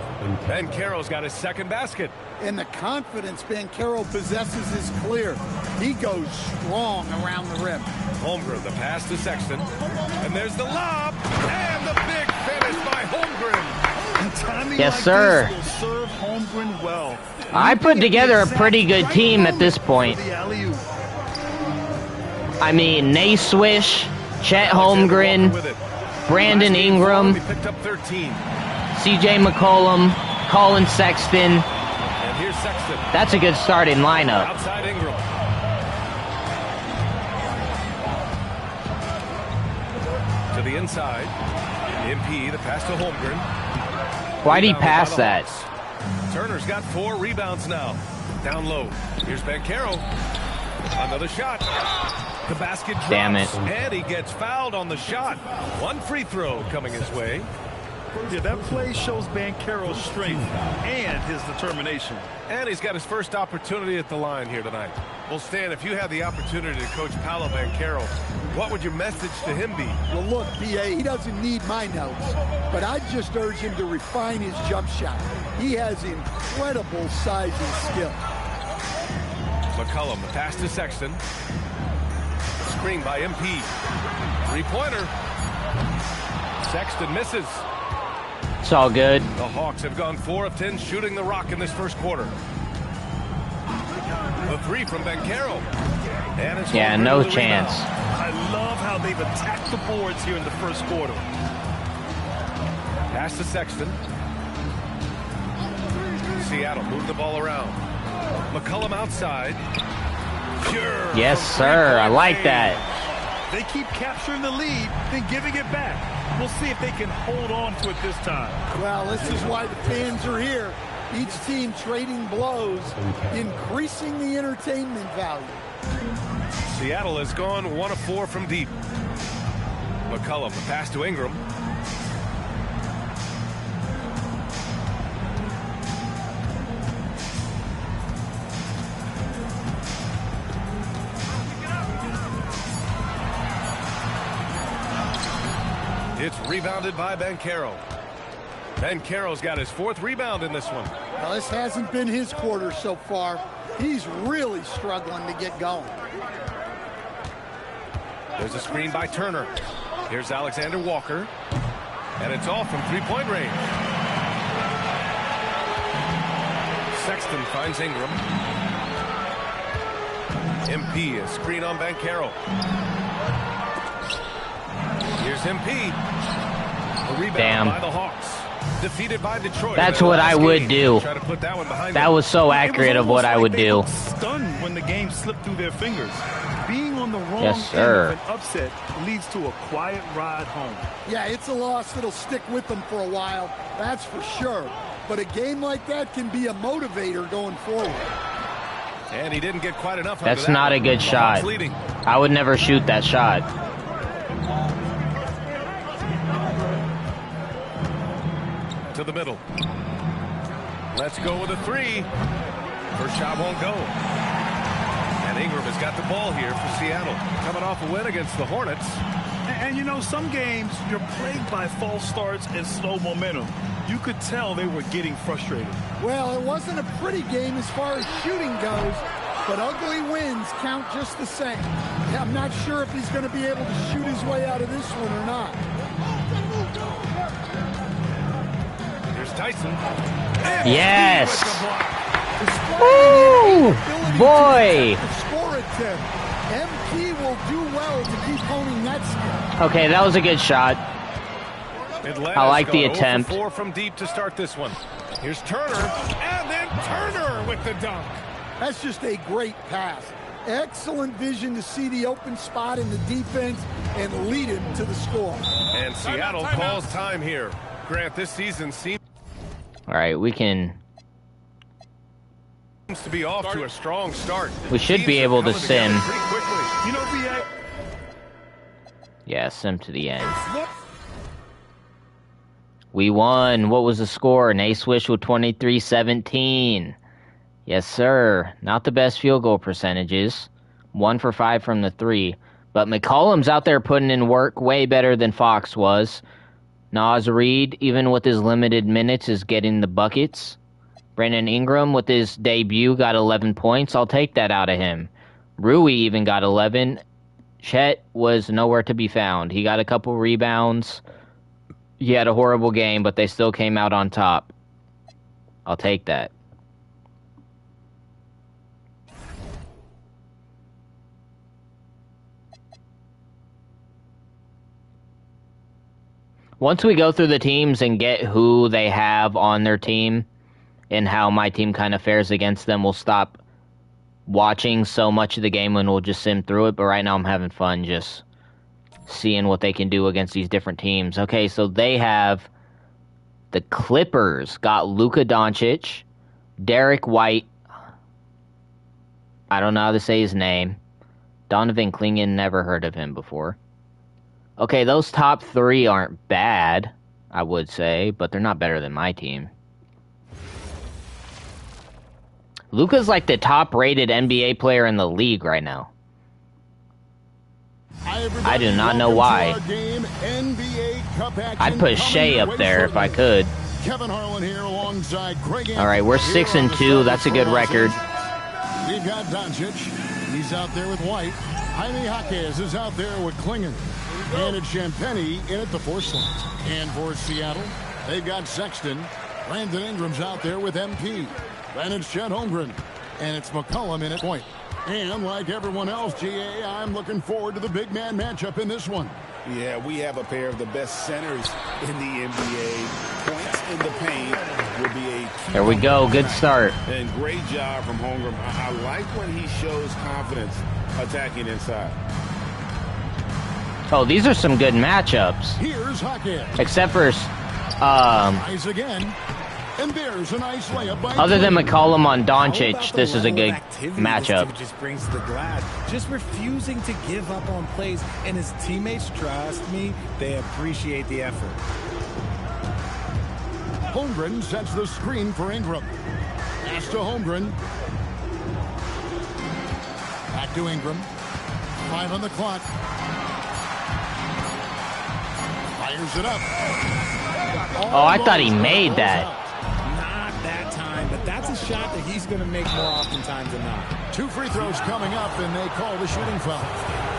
Speaker 4: Banchero's got his second basket.
Speaker 13: And the confidence Banchero possesses is clear. He goes strong around the rim.
Speaker 4: Holmgren, the pass to Sexton. And there's the lob. And the big finish by Holmgren.
Speaker 1: Yes, sir.
Speaker 5: Will serve Holmgren well.
Speaker 1: I put together a pretty good team at this point. I mean, Naiswish, Chet Holmgren, Brandon Ingram,
Speaker 4: picked up 13.
Speaker 1: CJ McCollum, Colin Sexton.
Speaker 4: And here's Sexton.
Speaker 1: That's a good starting lineup.
Speaker 4: Outside Ingram. To the inside. MP, the pass to Holmgren.
Speaker 1: Why'd he pass that?
Speaker 4: Turner's got 4 rebounds now. Down low. Here's Banchero. Another shot. The basket drops.
Speaker 1: Damn it.
Speaker 4: And he gets fouled on the shot. 1 free throw coming his way.
Speaker 5: Yeah, that play shows Banchero's strength and his determination.
Speaker 4: And he's got his first opportunity at the line here tonight. Well, Stan, if you had the opportunity to coach Paolo Banchero, what would your message to him be?
Speaker 13: Well, look, B.A., he doesn't need my notes, but I'd just urge him to refine his jump shot. He has incredible size and skill.
Speaker 4: McCollum, the pass to Sexton. Screen by MP. 3-pointer. Sexton misses.
Speaker 1: It's all good.
Speaker 4: The Hawks have gone 4 of 10 shooting the rock in this first quarter. The 3 from Banchero. And it's
Speaker 1: yeah, no chance.
Speaker 5: I love how they've attacked the boards here in the first quarter.
Speaker 4: Pass to Sexton. Seattle moved the ball around. McCollum outside. Pure.
Speaker 1: Yes, sir. I like that.
Speaker 5: They keep capturing the lead, then giving it back. We'll see if they can hold on to it this time.
Speaker 13: Well, this is why the fans are here. Each team trading blows, increasing the entertainment value.
Speaker 4: Seattle has gone 1 of 4 from deep. McCollum, the pass to Ingram. It's rebounded by Banchero. Banchero's got his 4th rebound in this one.
Speaker 13: Well, this hasn't been his quarter so far. He's really struggling to get going.
Speaker 4: There's a screen by Turner. Here's Alexander Walker. And it's off from 3-point range. Sexton finds Ingram. MP, a screen on Banchero. Here's MP. A rebound by the Hawks. Defeated by Detroit.
Speaker 1: That's what I would do.
Speaker 4: Try to put that one behind
Speaker 1: that was so accurate of what I would do.
Speaker 5: Stunned when the game slipped through their fingers. Being on the wrong
Speaker 1: yes, sir.
Speaker 5: end of an upset leads to a quiet ride home.
Speaker 13: Yeah, it's a loss that'll stick with them for a while, that's for sure. but a game like that can be a motivator going forward.
Speaker 4: And he didn't get quite enough.
Speaker 1: That's not a good shot. I would never shoot that shot.
Speaker 4: To the middle. Let's go with a three. First shot won't go. And Ingram has got the ball here for Seattle. Coming off a win against the Hornets.
Speaker 5: And you know, some games you're plagued by false starts and slow momentum. You could tell they were getting frustrated.
Speaker 13: Well, it wasn't a pretty game as far as shooting goes, but ugly wins count just the same. I'm not sure if he's going to be able to shoot his way out of this one or not.
Speaker 4: Here's Tyson.
Speaker 1: Yes! Woo! Boy!
Speaker 13: Score attempt. MP will do well to keep honing that skill.
Speaker 1: Okay, that was a good shot. I like the attempt.
Speaker 4: 4 from deep to start this one. Here's Turner, and then Turner with the dunk.
Speaker 13: That's just a great pass. Excellent vision to see the open spot in the defense and lead him to the score.
Speaker 4: And Seattle calls time here. Grant, this season seems
Speaker 1: All right, we can...
Speaker 4: to be off to a strong start.
Speaker 1: We should be able to sim.
Speaker 5: You know, BA.
Speaker 1: Yeah, sim to the end. We won. What was the score? An A-Swish with 23-17. Yes, sir. Not the best field goal percentages. 1 for 5 from the 3. But McCollum's out there putting in work way better than Fox was. Naz Reid, even with his limited minutes, is getting the buckets. Brandon Ingram, with his debut, got 11 points. I'll take that out of him. Rui even got 11. Chet was nowhere to be found. He got a couple rebounds. He had a horrible game, but they still came out on top. I'll take that. Once we go through the teams and get who they have on their team and how my team kind of fares against them, we'll stop watching so much of the game and we'll just sim through it. But right now I'm having fun just seeing what they can do against these different teams. Okay, so they have the Clippers got Luka Doncic, Derek White, I don't know how to say his name, Donovan Clingan, never heard of him before. Okay, those top 3 aren't bad, I would say, but they're not better than my team. Luka's like the top-rated NBA player in the league right now. I do not know why. I'd put Shea up there if I could.
Speaker 2: Kevin Harlan here alongside Greg.
Speaker 1: All right, we're 6-2. That's a good record.
Speaker 2: We've got Doncic. He's out there with White. Jaime Jaquez is out there with Clingan. And it's Champagnie in at the 4 slot. And for Seattle, they've got Sexton. Brandon Ingram's out there with MP. Then it's Chet Holmgren. And it's McCollum in at point. And like everyone else, GA, I'm looking forward to the big man matchup in this one.
Speaker 3: Yeah, we have a pair of the best centers in the NBA. Points in the paint will be a key.
Speaker 1: There we go. Good start.
Speaker 3: And great job from Holmgren. I like when he shows confidence attacking inside.
Speaker 1: Oh, these are some good matchups.
Speaker 2: Here's Jaquez.
Speaker 1: Except for
Speaker 2: Nice again. And there's a nice layup by
Speaker 1: other than McCollum on Doncic, this is a good matchup.
Speaker 6: Just brings to the glass, just refusing to give up on plays, and his teammates, trust me, they appreciate the effort.
Speaker 2: Holmgren sets the screen for Ingram. Pass to Holmgren. Back to Ingram. 5 on the clock. Fires it up.
Speaker 1: Oh, I thought he made that.
Speaker 6: But that's a shot that he's going to make more oftentimes than not.
Speaker 2: 2 free throws coming up, and they call the shooting foul.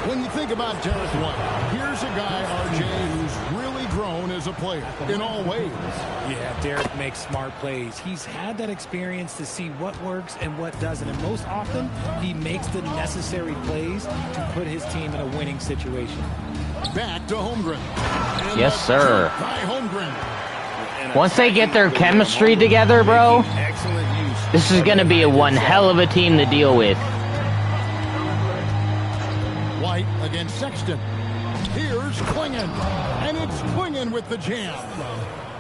Speaker 2: When you think about Derek White, here's a guy, RJ, who's really grown as a player in all ways.
Speaker 6: Yeah, Derek makes smart plays. He's had that experience to see what works and what doesn't, and most often, he makes the necessary plays to put his team in a winning situation.
Speaker 2: Back to Holmgren. And
Speaker 1: yes, sir.
Speaker 2: By Holmgren.
Speaker 1: Once they get their chemistry together, bro, this is going to be one hell of a team to deal with.
Speaker 2: White against Sexton. Here's Clingan. And it's Clingan with the jam.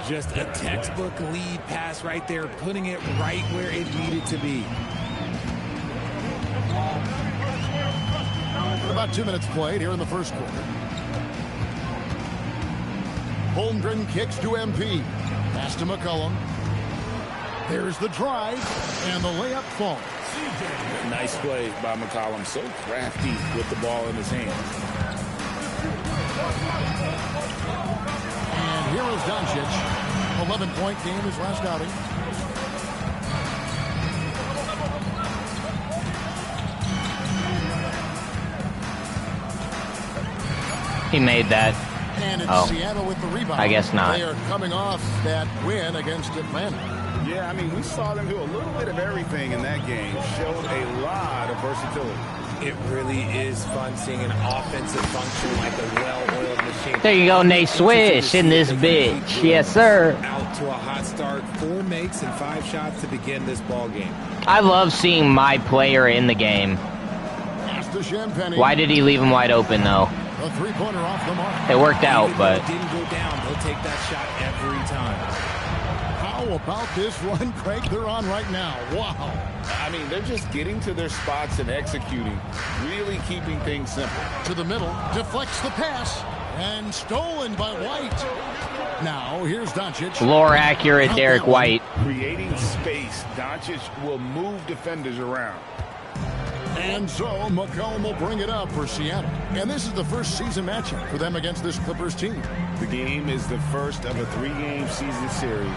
Speaker 6: Just a textbook lead pass right there, putting it right where it needed to be.
Speaker 2: About 2 minutes played here in the first quarter. Holmgren kicks to MP. Pass to McCollum. There's the drive, and the layup falls.
Speaker 3: Nice play by McCollum. So crafty with the ball in his hands.
Speaker 2: And here is Doncic. 11-point game his last outing.
Speaker 1: He made that.
Speaker 2: And it's Seattle with the rebound.
Speaker 1: I guess not.
Speaker 2: They are coming off that win against Atlanta.
Speaker 3: Yeah, I mean, we saw them do a little bit of everything in that game. Showed a lot of versatility.
Speaker 6: It really is fun seeing an offensive function like a well-oiled machine.
Speaker 1: There you go, Nate Swish in this bitch. Yes, sir.
Speaker 6: Out to a hot start. 4 makes and 5 shots to begin this ball game.
Speaker 1: I love seeing my player in the game. Why did he leave him wide open, though?
Speaker 2: A three-pointer off the mark.
Speaker 1: It worked out, but...
Speaker 6: It didn't go down. He'll take that shot every time.
Speaker 2: How about this run, Craig, they're on right now? Wow.
Speaker 3: I mean, they're just getting to their spots and executing, really keeping things simple.
Speaker 2: To the middle, deflects the pass, and stolen by White. Now, here's Doncic.
Speaker 1: Lore accurate Derek White.
Speaker 3: Creating space. Doncic will move defenders around.
Speaker 2: And so McCollum will bring it up for Seattle. And this is the first season matchup for them against this Clippers team.
Speaker 3: The game is the first of a 3-game season series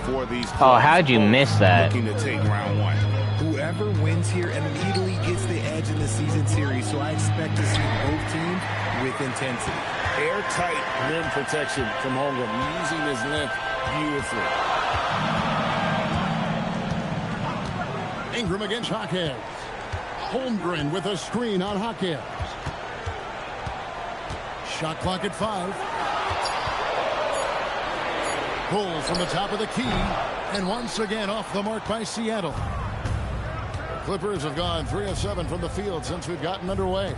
Speaker 3: for these players.
Speaker 1: Oh, how'd you miss that?
Speaker 3: Looking to take round 1.
Speaker 6: Whoever wins here immediately gets the edge in the season series, so I expect to see both teams with intensity.
Speaker 3: Airtight rim protection from Holmgren, using his length beautifully.
Speaker 2: Ingram against Hawkins. Holmgren with a screen on Hawkins. Shot clock at 5. Pulls from the top of the key. And once again off the mark by Seattle. The Clippers have gone 3 of 7 from the field since we've gotten underway.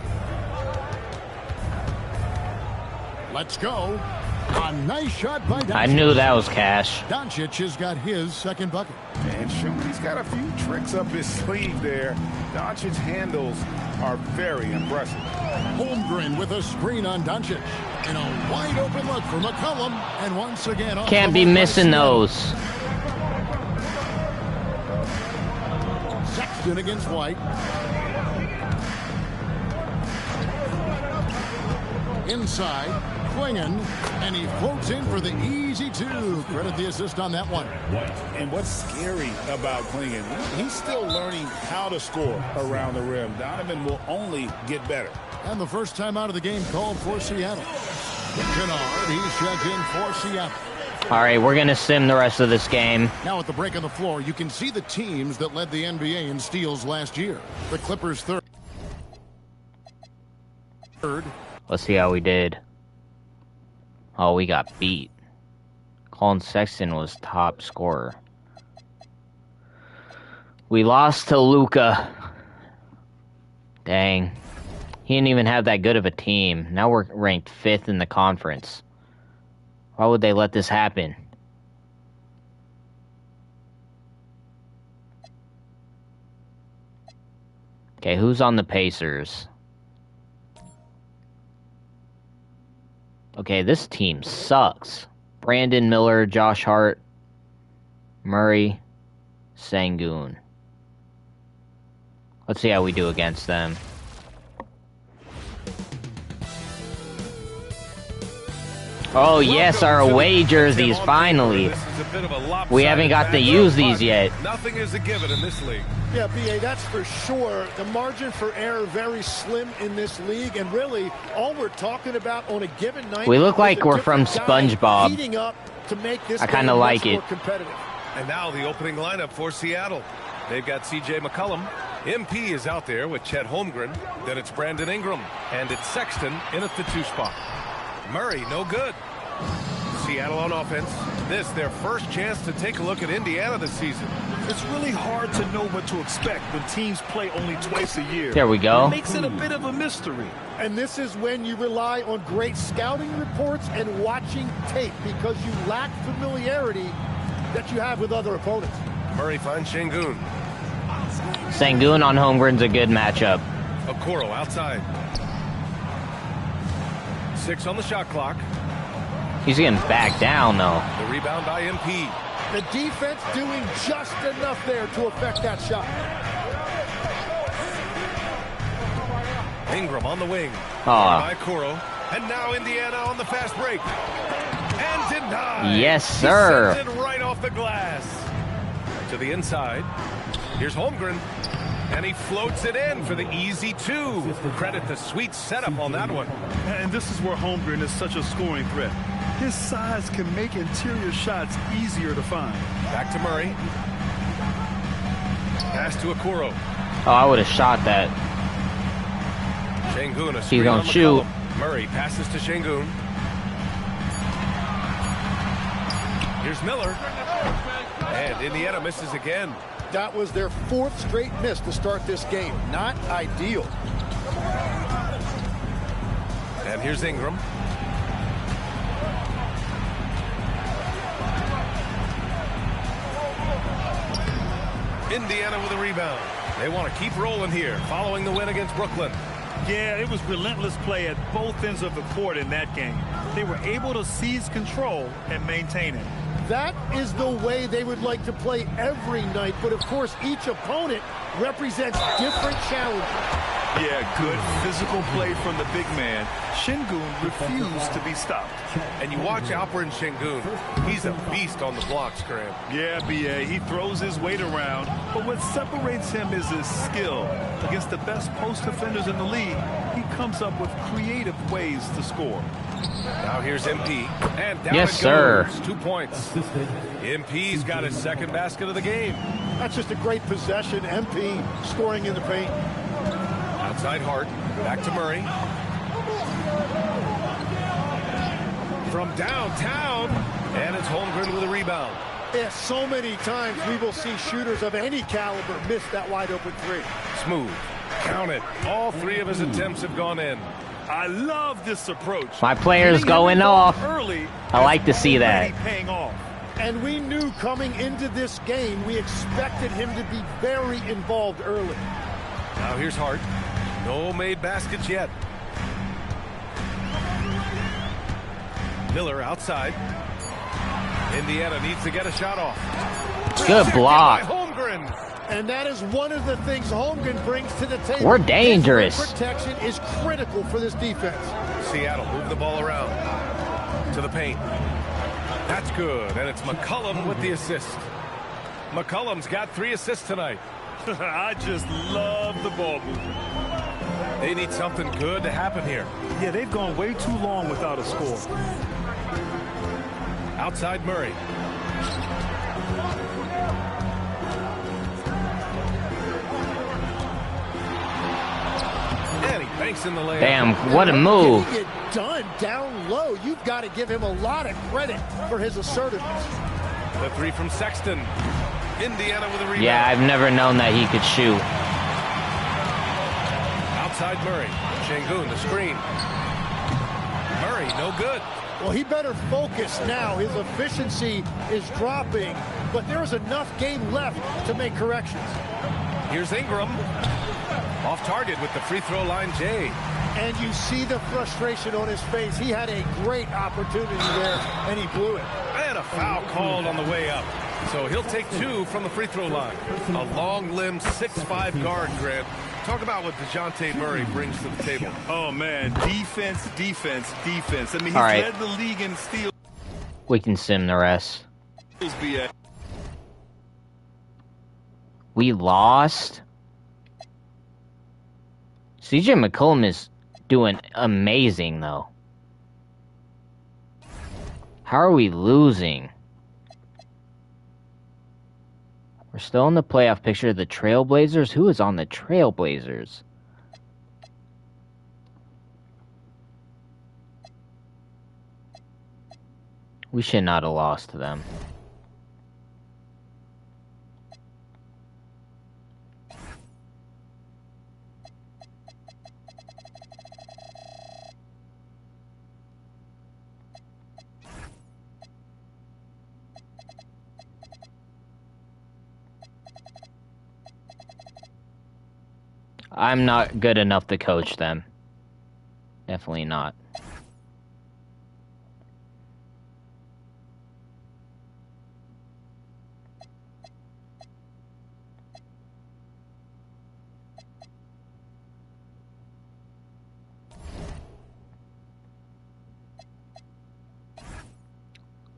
Speaker 2: Let's go. A nice shot by Doncic.
Speaker 1: I knew that was cash.
Speaker 2: Doncic has got his second bucket.
Speaker 3: And he's got a few tricks up his sleeve there. Doncic's handles are very impressive.
Speaker 2: Holmgren with a screen on Doncic. And a wide open look for McCollum. And once again,
Speaker 1: can't be missing those.
Speaker 2: Sexton against White. Inside. Swinging, and he floats in for the easy 2. Credit the assist on that one.
Speaker 3: And what's scary about Klingon, he's still learning how to score around the rim. Donovan will only get better.
Speaker 2: And the first time out of the game called for Seattle. Kennard, he's checked in for Seattle.
Speaker 1: All right, we're going to sim the rest of this game.
Speaker 2: Now at the break on the floor, you can see the teams that led the NBA in steals last year. The Clippers third.
Speaker 1: Let's see how we did. Oh, we got beat. Colin Sexton was top scorer. We lost to Luka. Dang. He didn't even have that good of a team. Now we're ranked 5th in the conference. Why would they let this happen? Okay, who's on the Pacers? Okay, this team sucks. Brandon Miller, Josh Hart, Murray, Sengun. Let's see how we do against them. Oh yes, our away jerseys, finally. We haven't got to use these yet.
Speaker 4: Nothing is a given in this league.
Speaker 14: Yeah, BA, that's for sure. The margin for error very slim in this league, and really all we're talking about on a given night.
Speaker 1: We look like we're from SpongeBob.
Speaker 14: Heating up to make this
Speaker 1: I kind of like it.
Speaker 14: Competitive.
Speaker 4: And now the opening lineup for Seattle. They've got C.J. McCollum. MP is out there with Chet Holmgren. Then it's Brandon Ingram. And it's Sexton in at the 2 spot. Murray, no good. Seattle on offense. This their first chance to take a look at Indiana this season.
Speaker 5: It's really hard to know what to expect when teams play only twice a year.
Speaker 1: There we go.
Speaker 5: It makes it a bit of a mystery.
Speaker 14: And this is when you rely on great scouting reports and watching tape because you lack familiarity that you have with other opponents.
Speaker 4: Murray finds Şengün.
Speaker 1: Şengün on Holmgren's a good matchup.
Speaker 4: Okoro outside. 6 on the shot clock.
Speaker 1: He's getting back down, though.
Speaker 4: The rebound by MP.
Speaker 14: The defense doing just enough there to affect that shot.
Speaker 4: Ingram on the wing.
Speaker 1: Aw.
Speaker 4: By Okoro. And now Indiana on the fast break. And denied.
Speaker 1: Yes, sir.
Speaker 4: He sends it right off the glass. To the inside. Here's Holmgren. And he floats it in for the easy 2. Credit the sweet setup on that one.
Speaker 5: And this is where Holmgren is such a scoring threat. His size can make interior shots easier to find.
Speaker 4: Back to Murray. Pass to Okoro.
Speaker 1: Oh, I would have shot that.
Speaker 4: Şengün, a
Speaker 1: He's
Speaker 4: screen
Speaker 1: gonna
Speaker 4: on
Speaker 1: shoot.
Speaker 4: McCollum. Murray passes to Şengün. Here's Miller. And Indiana misses again.
Speaker 14: That was their 4th straight miss to start this game. Not ideal.
Speaker 4: And here's Ingram. Indiana with a rebound. They want to keep rolling here, following the win against Brooklyn.
Speaker 5: Yeah, it was relentless play at both ends of the court in that game. They were able to seize control and maintain it.
Speaker 14: That is the way they would like to play every night, but of course each opponent represents different challenges.
Speaker 5: Yeah, good physical play from the big man. Şengün refused to be stopped.
Speaker 4: And you watch Alperen Şengün. He's a beast on the blocks, Graham.
Speaker 5: Yeah, B.A., he throws his weight around, but what separates him is his skill. Against the best post defenders in the league, he comes up with creative ways to score.
Speaker 4: Now here's MP. And down
Speaker 1: Yes,
Speaker 4: it
Speaker 1: sir.
Speaker 4: goes. 2 points. MP's got his second basket of the game.
Speaker 14: That's just a great possession. MP scoring in the paint.
Speaker 4: Outside Hart. Back to Murray. From downtown. And it's Holmgren with a rebound.
Speaker 14: Yeah, so many times we will see shooters of any caliber miss that wide open 3.
Speaker 4: Smooth. Count it. All 3 of his attempts have gone in.
Speaker 5: I love this approach.
Speaker 1: My player's
Speaker 5: Getting
Speaker 1: going
Speaker 5: involved
Speaker 1: off.
Speaker 5: Early
Speaker 1: I like to see that.
Speaker 5: paying off.
Speaker 14: And we knew coming into this game, we expected him to be very involved early.
Speaker 4: Now here's Hart. No made baskets yet. Miller outside. Indiana needs to get a shot off.
Speaker 1: Good block.
Speaker 4: By Holmgren.
Speaker 14: And that is one of the things Holmgren brings to the table.
Speaker 1: We're dangerous.
Speaker 14: His protection is critical for this defense.
Speaker 4: Seattle move the ball around to the paint. That's good, and it's McCollum with the assist. McCollum's got 3 assists tonight.
Speaker 5: I just love the ball movement.
Speaker 4: They need something good to happen here.
Speaker 5: Yeah, they've gone way too long without a score.
Speaker 4: Outside Murray. And he banks in the layup.
Speaker 1: Damn, what a move.
Speaker 14: Getting it done down low. You've got to give him a lot of credit for his assertiveness.
Speaker 4: The 3 from Sexton. Indiana with a rebound.
Speaker 1: Yeah, I've never known that he could shoot.
Speaker 4: Outside Murray. Şengün, the screen. Murray, no good.
Speaker 14: Well, he better focus now. His efficiency is dropping, but there is enough game left to make corrections.
Speaker 4: Here's Ingram. Off target with the free throw line, Jay.
Speaker 14: And you see the frustration on his face. He had a great opportunity there, and he blew it.
Speaker 4: And a foul called on the way up. So he'll take 2 from the free throw line. A long-limbed 6'5" guard, Grant. Talk about what DeJounte Murray brings to the table.
Speaker 5: Oh, man. Defense, defense, defense. I mean, he's
Speaker 1: All right.
Speaker 5: led the league in steals.
Speaker 1: We can sim the rest.
Speaker 5: BA.
Speaker 1: We lost. CJ McCollum is doing amazing, though. How are we losing? We're still in the playoff picture. The Trailblazers? Who is on the Trailblazers? We should not have lost to them. I'm not good enough to coach them. Definitely not.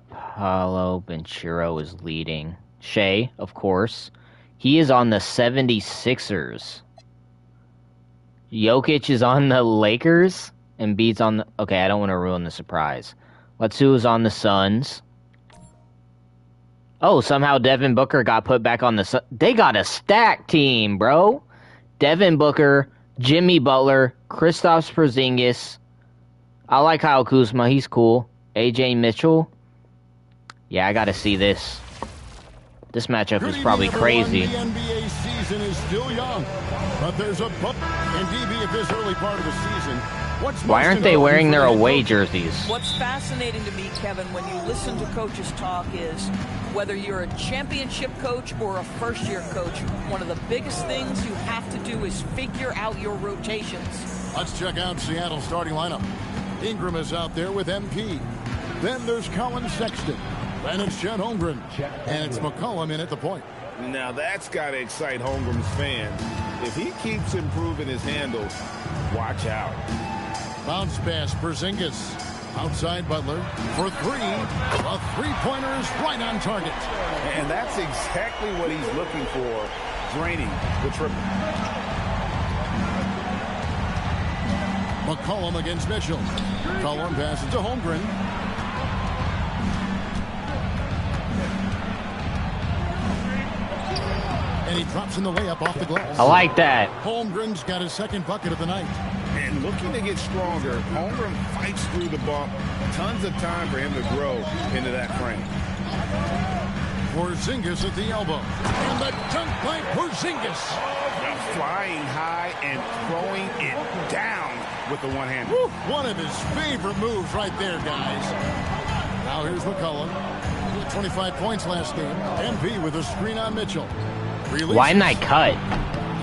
Speaker 1: Paulo Banchero is leading. Shea, of course. He is on the 76ers. Jokic is on the Lakers. Embiid's on the... Okay, I don't want to ruin the surprise. Let's see who's on the Suns. Oh, somehow Devin Booker got put back on the Suns. They got a stacked team, bro. Devin Booker, Jimmy Butler, Kristaps Porzingis. I like Kyle Kuzma. He's cool. AJ Mitchell. Yeah, I gotta see this. This matchup is probably crazy.
Speaker 2: The NBA season is still young, but there's a bump in DB at this early part of the season.
Speaker 1: Why aren't they wearing their away jerseys?
Speaker 12: What's fascinating to me, Kevin, when you listen to coaches talk is whether you're a championship coach or a first-year coach, one of the biggest things you have to do is figure out your rotations.
Speaker 2: Let's check out Seattle's starting lineup. Ingram is out there with MP. Then there's Colin Sexton. Then it's Chet Holmgren. And it's McCollum in at the point.
Speaker 3: Now that's got to excite Holmgren's fans. If he keeps improving his handles, watch out.
Speaker 2: Bounce pass, Porzingis. Outside Butler for three. A three-pointer is right on target.
Speaker 3: And that's exactly what he's looking for, draining the triple.
Speaker 2: McCollum against Mitchell. McCollum passes to Holmgren. And he drops in the layup off the glass.
Speaker 1: I like that.
Speaker 2: Holmgren's got his second bucket of the night.
Speaker 3: And looking to get stronger, Holmgren fights through the bump. Tons of time for him to grow into that frame.
Speaker 2: Porzingis at the elbow. And the dunk by Porzingis.
Speaker 3: Now flying high and throwing it down with the one hand.
Speaker 2: One of his favorite moves right there, guys. Now here's McCollum. 25 points last game. MP with a screen on Mitchell. Releases.
Speaker 1: Why didn't I cut?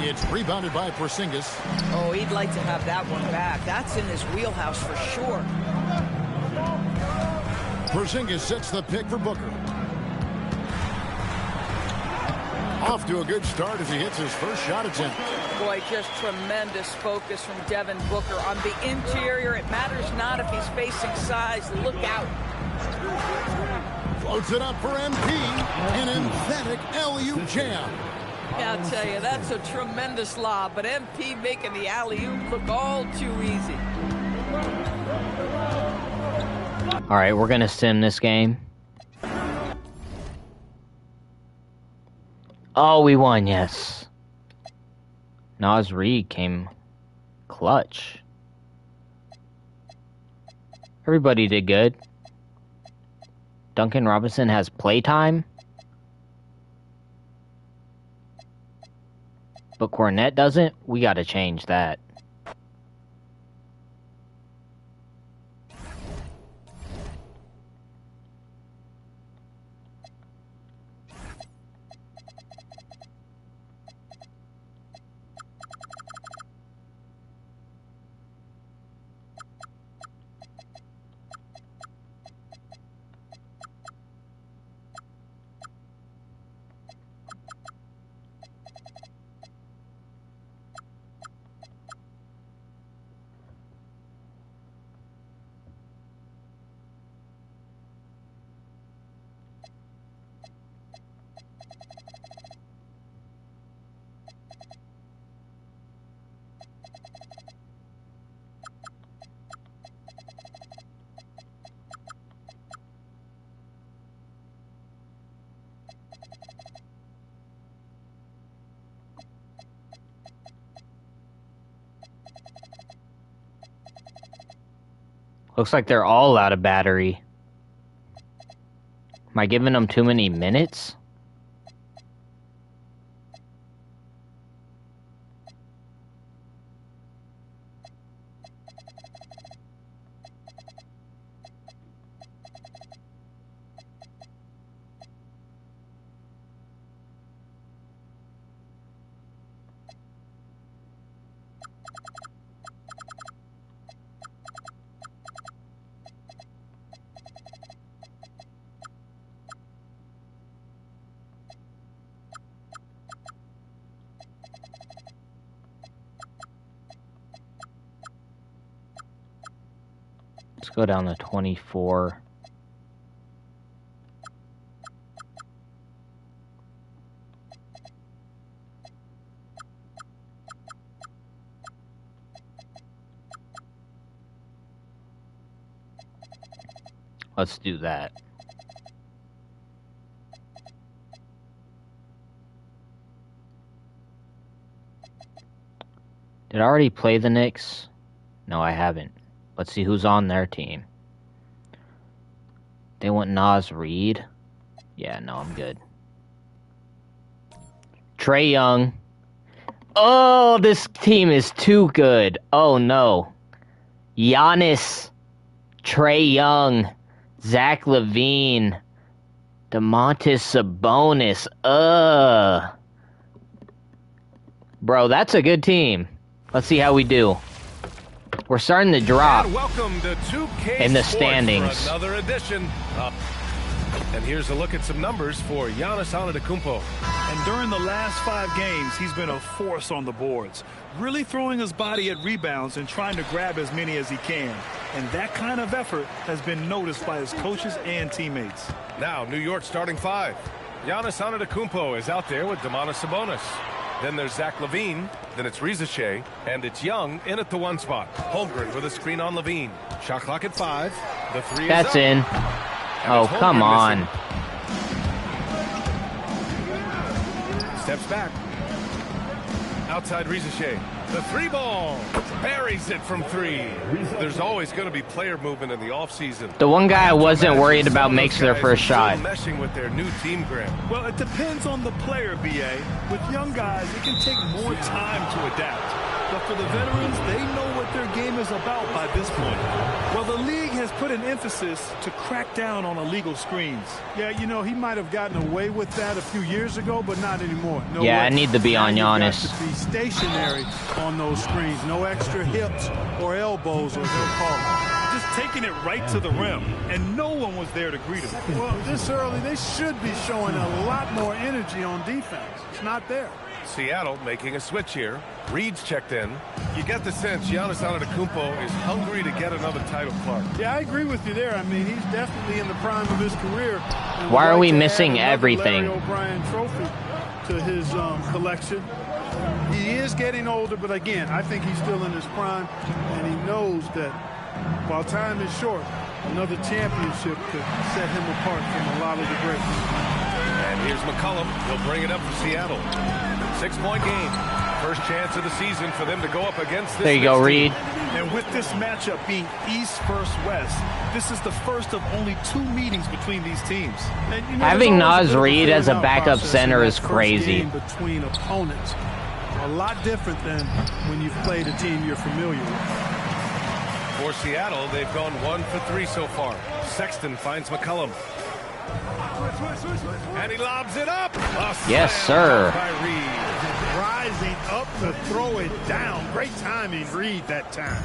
Speaker 2: It's rebounded by Porzingis.
Speaker 12: Oh, he'd like to have that one back. That's in his wheelhouse for sure.
Speaker 2: Porzingis sets the pick for Booker. Off to a good start as he hits his first shot attempt.
Speaker 12: Boy, just tremendous focus from Devin Booker. On the interior, it matters not if he's facing size. Look out.
Speaker 2: Floats it up for MP. An emphatic alley-oop jam.
Speaker 12: I'll tell you, that's a tremendous lob, but MP making the alley-oop look all too easy.
Speaker 1: All right, we're gonna sim this game. Oh, we won, yes. Naz Reid came clutch. Everybody did good. Duncan Robinson has playtime. But Cornette doesn't? We gotta change that. Looks like they're all out of battery. Am I giving him too many minutes? Let's go down to 24. Let's do that. Did I already play the Knicks? No, I haven't. Let's see who's on their team. They want Naz Reid? Yeah, no, I'm good. Trae Young. Oh, this team is too good. Oh, no. Giannis. Trae Young. Zach LaVine. Domantas Sabonis. Bro, that's a good team. Let's see how we do. We're starting to drop
Speaker 4: welcome to 2K
Speaker 1: in the
Speaker 4: Sports
Speaker 1: standings.
Speaker 4: For another edition. And here's a look at some numbers for Giannis Antetokounmpo.
Speaker 5: And during the last 5 games, he's been a force on the boards, really throwing his body at rebounds and trying to grab as many as he can. And that kind of effort has been noticed by his coaches and teammates.
Speaker 4: Now, New York starting 5. Giannis Antetokounmpo is out there with Domantas Sabonis. Then there's Zach LaVine. Then it's Reza Shea. And it's Young in at the 1 spot. Holmgren with a screen on LaVine. Shot clock at 5. The 3
Speaker 1: That's
Speaker 4: is up.
Speaker 1: in. Oh, come on.
Speaker 4: Steps back. Outside Reza Shea. The 3 ball. Buries it from 3. There's always going to be player movement in the offseason.
Speaker 1: The one guy I wasn't worried about makes their first shot.
Speaker 4: Meshing with their new team grip.
Speaker 5: Well, it depends on the player, BA. With young guys, it can take more time to adapt. But for the veterans, they know what their game is about by this point. Well, the league has put an emphasis to crack down on illegal screens.
Speaker 11: Yeah, you know, he might have gotten away with that a few years ago, but not anymore. No
Speaker 1: Yeah,
Speaker 11: way.
Speaker 1: I need to be on
Speaker 11: Now you've
Speaker 1: Giannis.
Speaker 11: got to be stationary on those screens. No extra hips or elbows, or they'll call it.
Speaker 5: Just taking it right to the rim, and no one was there to greet him.
Speaker 11: Well, this early, they should be showing a lot more energy on defense. It's not there.
Speaker 4: Seattle making a switch here. Reed's checked in. You get the sense Giannis Antetokounmpo is hungry to get another title, Clark.
Speaker 11: Yeah, I agree with you there. I mean, he's definitely in the prime of his career.
Speaker 1: Why are we missing everything?
Speaker 11: Larry O'Brien trophy to his collection. He is getting older, but again, I think he's still in his prime, and he knows that while time is short, another championship could set him apart from a lot of the greats.
Speaker 4: And here's McCollum. He'll bring it up for Seattle. 6-point game. First chance of the season for them to go up against this.
Speaker 1: There you go, Reed.
Speaker 5: And with this matchup being East versus West, this is the first of only 2 meetings between these teams.
Speaker 11: And, you know,
Speaker 1: Having
Speaker 11: there's always
Speaker 1: Naz
Speaker 11: a bit of
Speaker 1: Reid as a
Speaker 11: figuring out
Speaker 1: backup
Speaker 11: process
Speaker 1: center
Speaker 11: in
Speaker 1: is
Speaker 11: that first
Speaker 1: crazy.
Speaker 11: game between opponents. A lot different than when you've played a team you're familiar with.
Speaker 4: For Seattle, they've gone 1 for 3 so far. Sexton finds McCollum. And he lobs it up.
Speaker 1: Yes, sir.
Speaker 4: By Reed.
Speaker 11: Rising up to throw it down. Great timing, Reed, that time.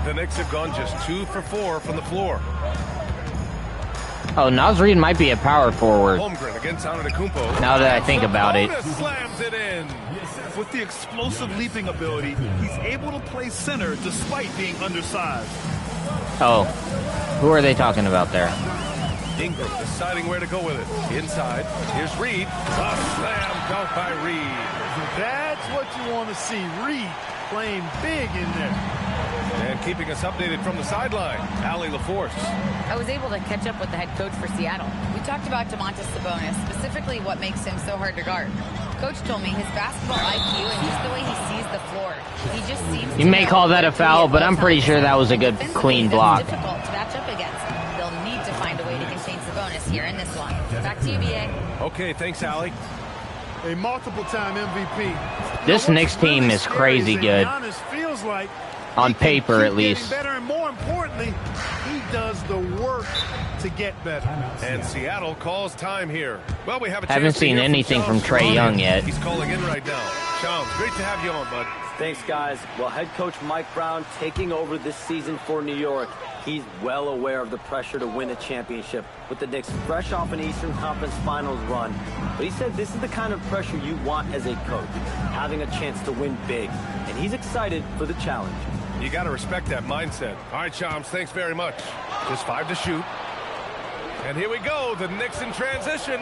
Speaker 4: The Knicks have gone just 2 for 4 from the floor.
Speaker 1: Oh, Naz Reid might be a power forward.
Speaker 4: Holmgren against Antetokounmpo.
Speaker 1: Now that I think about it.
Speaker 4: Slams it in.
Speaker 5: With the explosive leaping ability, he's able to play center despite being undersized.
Speaker 1: Oh, who are they talking about there?
Speaker 4: Ingram deciding where to go with it. Inside, here's Reed. A slam dunk by Reed.
Speaker 11: That's what you want to see. Reed playing big in there.
Speaker 4: And keeping us updated from the sideline, Allie LaForce.
Speaker 7: I was able to catch up with the head coach for Seattle. We talked about Domantas Sabonis, specifically what makes him so hard to guard. Coach told me his basketball IQ and just the way he sees the floor. He just seems
Speaker 1: You may call that a foul, but I'm pretty sure that was a good, clean block.
Speaker 7: Difficult to match up against. They'll need to find a way to contain Sabonis Sabonis here in this one. Back to you, BA.
Speaker 4: Okay, thanks, Allie.
Speaker 11: A multiple-time MVP.
Speaker 1: This Knicks team is crazy good.
Speaker 11: Giannis feels like
Speaker 1: on paper, at least.
Speaker 11: Better, and more importantly, he does the work to get better.
Speaker 4: And Seattle calls time here. Well, we have a
Speaker 1: haven't seen anything from Trae Young yet.
Speaker 4: He's calling in right now. Shams, great to have you on, bud.
Speaker 8: Thanks, guys. Well, head coach Mike Brown taking over this season for New York. He's well aware of the pressure to win a championship with the Knicks fresh off an Eastern Conference Finals run. But he said this is the kind of pressure you want as a coach, having a chance to win big. And he's excited for the challenge.
Speaker 4: You got to respect that mindset. All right, Shams, thanks very much. Just 5 to shoot. And here we go, the Knicks in transition.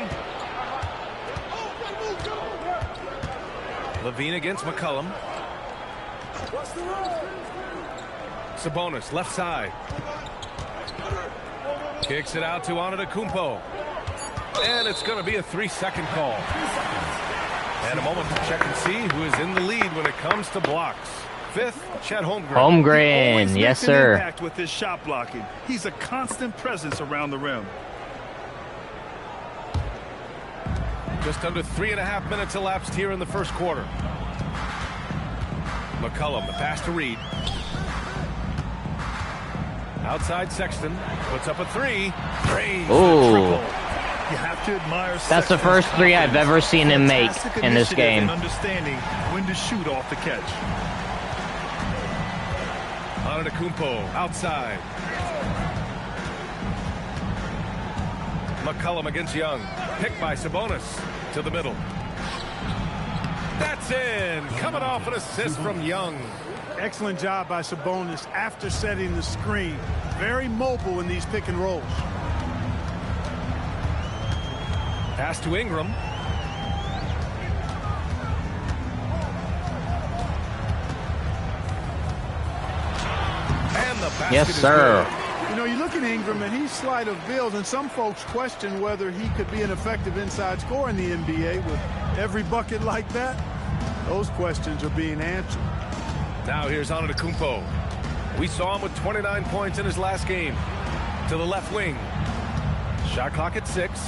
Speaker 4: Levine against McCollum. Sabonis, left side. Kicks it out to Antetokounmpo. And it's going to be a 3-second call. And a moment to check and see who is in the lead when it comes to blocks. Fifth, Chet Holmgren.
Speaker 1: Holmgren, yes, sir.
Speaker 5: Impact with his shot blocking. He's a constant presence around the rim.
Speaker 4: Just under 3.5 minutes elapsed here in the first quarter. McCollum, the pass to Reed. Outside Sexton, puts up a 3.
Speaker 1: Oh.
Speaker 5: You have to admire
Speaker 1: that's the first 3 I've ever seen him make in this game.
Speaker 5: Understanding when to shoot off the catch.
Speaker 4: Antetokounmpo outside. McCollum against Young. Picked by Sabonis to the middle. That's in. Coming off an assist from Young.
Speaker 11: Excellent job by Sabonis after setting the screen. Very mobile in these pick and rolls.
Speaker 4: Pass to Ingram. And the basket
Speaker 1: yes, sir.
Speaker 11: You know, you look at Ingram, and he's slight of build, and some folks question whether he could be an effective inside scorer in the NBA with every bucket like that. Those questions are being answered.
Speaker 4: Now here's Antetokounmpo. We saw him with 29 points in his last game. To the left wing. Shot clock at 6.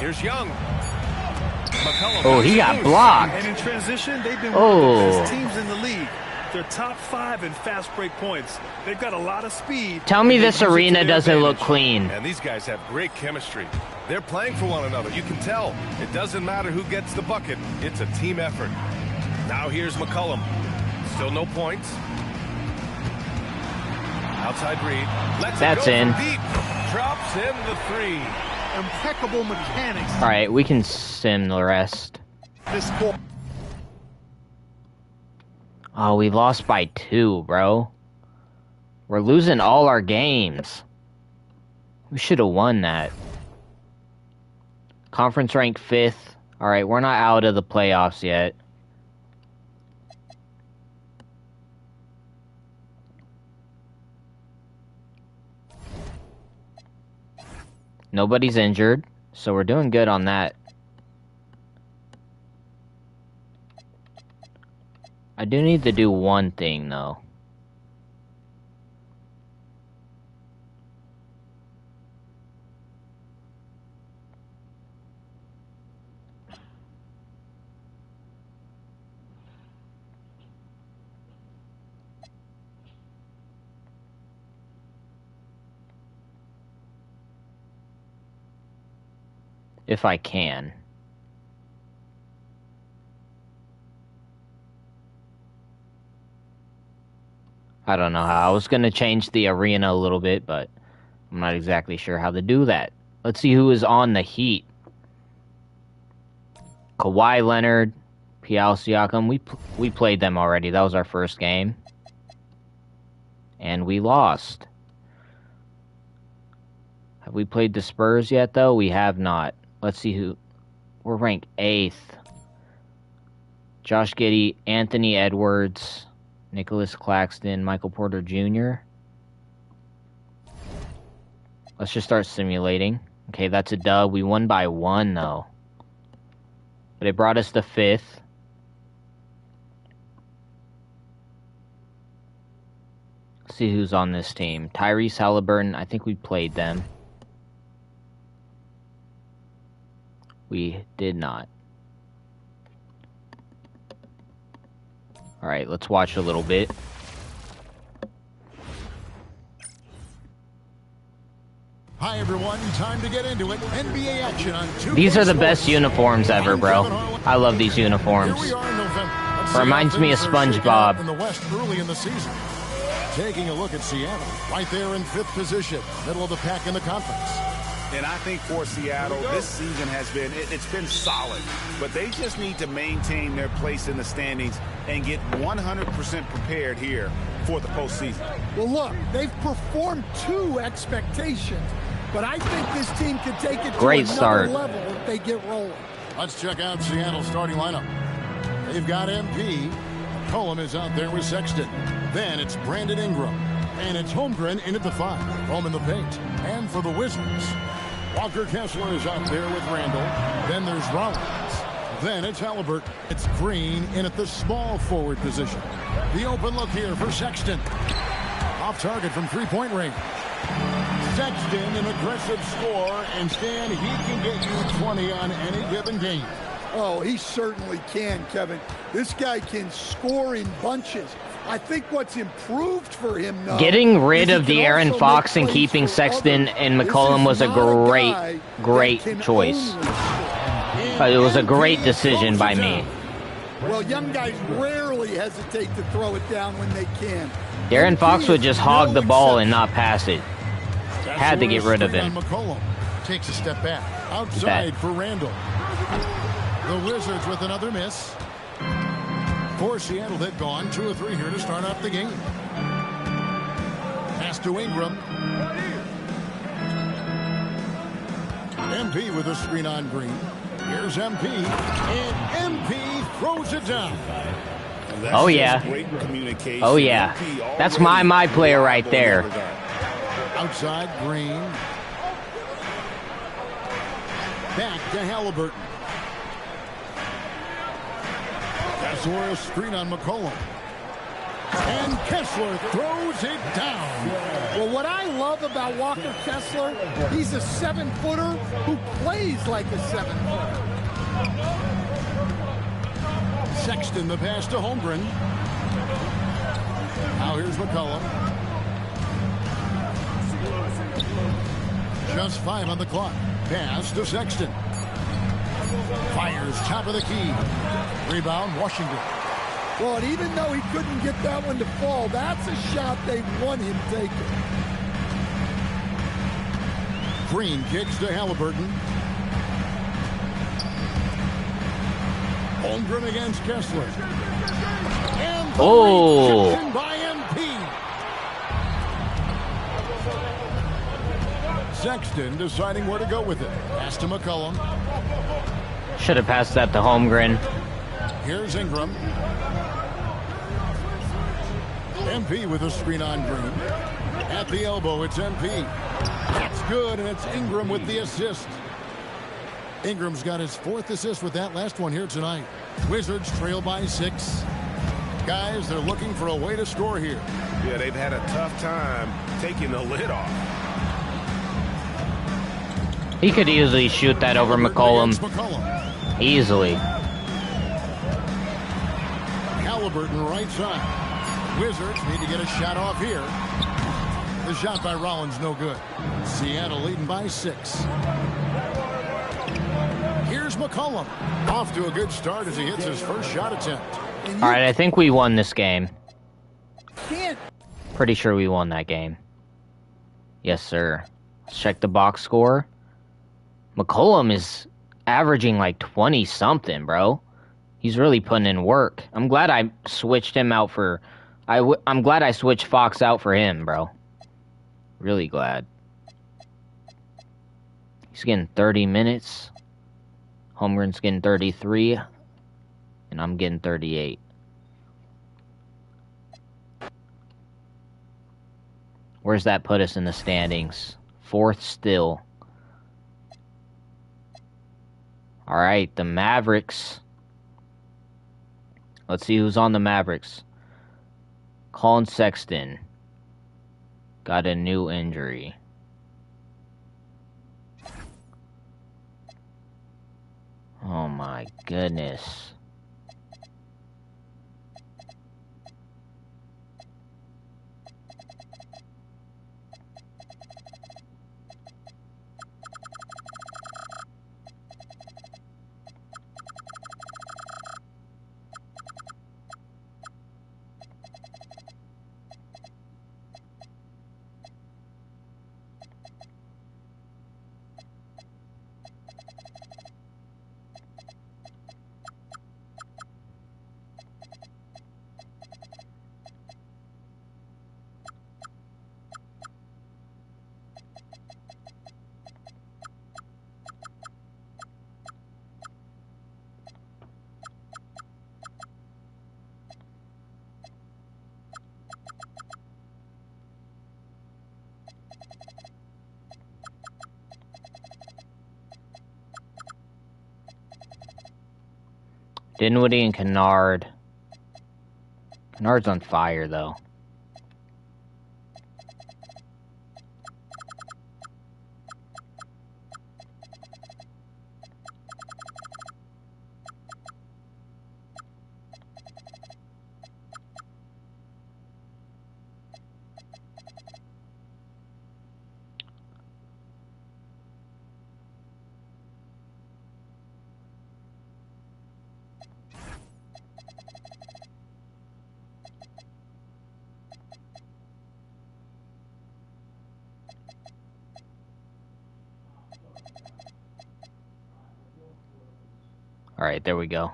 Speaker 4: Here's Young. McCollum.
Speaker 1: Oh, he got blocked.
Speaker 5: And in transition, they've been one of the best teams in the league. They're top 5 in fast break points. They've got a lot of speed.
Speaker 1: Tell me this arena doesn't look clean.
Speaker 4: And these guys have great chemistry. They're playing for one another. You can tell. It doesn't matter who gets the bucket. It's a team effort. Now here's McCollum. Still no points. Outside Reed.
Speaker 1: That's in.
Speaker 4: Deep. Drops in the 3.
Speaker 11: Impeccable mechanics.
Speaker 1: All right, we can sim the rest.
Speaker 11: This ball.
Speaker 1: Oh, we lost by 2, bro. We're losing all our games. We should have won that. Conference ranked 5th. All right, we're not out of the playoffs yet. Nobody's injured, so we're doing good on that. I do need to do one thing, though. If I can. I don't know how. I was going to change the arena a little bit, but I'm not exactly sure how to do that. Let's see who is on the Heat. Kawhi Leonard, Pascal Siakam. We played them already. That was our first game. And we lost. Have we played the Spurs yet, though? We have not. Let's see who. We're ranked 8th. Josh Giddey, Anthony Edwards, Nicholas Claxton, Michael Porter Jr. Let's just start simulating. Okay, that's a dub. We won by 1, though. But it brought us to 5th. Let's see who's on this team. Tyrese Halliburton, I think we played them. We did not. Alright, let's watch a little bit.
Speaker 2: Hi everyone, time to get into it. NBA action on 2K.
Speaker 1: These are the best uniforms ever, bro. I love these uniforms.
Speaker 2: Here we are in November.
Speaker 1: Reminds me of SpongeBob.
Speaker 2: In the West early in the season. Taking a look at Seattle, right there in 5th position, middle of the pack in the conference.
Speaker 3: And I think for Seattle, this season has been, it's been solid. But they just need to maintain their place in the standings and get 100% prepared here for the postseason.
Speaker 13: Well, look, they've performed to expectations, but I think this team could take it to another level if they get rolling.
Speaker 2: Let's check out Seattle's starting lineup. They've got MP. Cullum is out there with Sexton. Then it's Brandon Ingram. And it's Holmgren in at the 5. Home in the paint. And for the Wizards, Walker Kessler is out there with Randall. Then there's Rollins. Then it's Halliburton. It's Green in at the small forward position. The open look here for Sexton. Off target from three-point range. Sexton, an aggressive score, and Stan, he can get you 20 on any given game.
Speaker 13: Oh, he certainly can, Kevin. This guy can score in bunches. I think what's improved for him now,
Speaker 1: getting rid of De'Aaron Fox and keeping Sexton and McCollum was a great choice. It was a great decision by me.
Speaker 13: Well, young guys rarely hesitate to throw it down when they can.
Speaker 1: De'Aaron Fox would just hog the ball and not pass it. Had to get rid of him.
Speaker 2: McCollum takes a step back. Outside for Randall. The Wizards with another miss. For Seattle, they've gone 2 of 3 here to start off the game. Pass to Ingram. MP with a screen on Green. Here's MP. And MP throws it down.
Speaker 1: Oh, yeah. Oh, yeah. That's my player right there.
Speaker 2: Outside, Green. Back to Halliburton. Kessler, screen on McCollum. And Kessler throws it down.
Speaker 13: Well, what I love about Walker Kessler, he's a 7-footer who plays like a 7-footer.
Speaker 2: Sexton, the pass to Holmgren. Now here's McCollum. Just 5 on the clock. Pass to Sexton. Fires top of the key. Rebound, Washington.
Speaker 13: Well, and even though he couldn't get that one to fall, that's a shot they want him taking.
Speaker 2: Green kicks to Halliburton. Holmgren against Kessler. And by MP. Sexton deciding where to go with it. Pass to McCollum.
Speaker 1: Should have passed that to Holmgren.
Speaker 2: Here's Ingram. MP with a screen on Green. At the elbow, it's MP. That's good, and it's Ingram with the assist. Ingram's got his 4th assist with that last one here tonight. Wizards trail by 6. Guys, they're looking for a way to score here.
Speaker 3: Yeah, they've had a tough time taking the lid off.
Speaker 1: He could easily shoot that over McCollum. Easily.
Speaker 2: Halliburton right side. Wizards need to get a shot off here. The shot by Rollins no good. Seattle leading by 6. Here's McCollum. Off to a good start as he hits his first shot attempt.
Speaker 1: Alright, I think we won this game.
Speaker 13: Can't.
Speaker 1: Pretty sure we won that game. Yes, sir. Let's check the box score. McCollum is averaging like 20-something, bro. He's really putting in work. I'm glad I switched him out for... I'm glad I switched Fox out for him, bro. Really glad. He's getting 30 minutes. Holmgren's getting 33. And I'm getting 38. Where's that put us in the standings? 4th still. Alright, the Mavericks. Let's see who's on the Mavericks. Colin Sexton. got a new injury. Oh my goodness. Dinwiddie and Kennard. Kennard's on fire, though. Alright, there we go.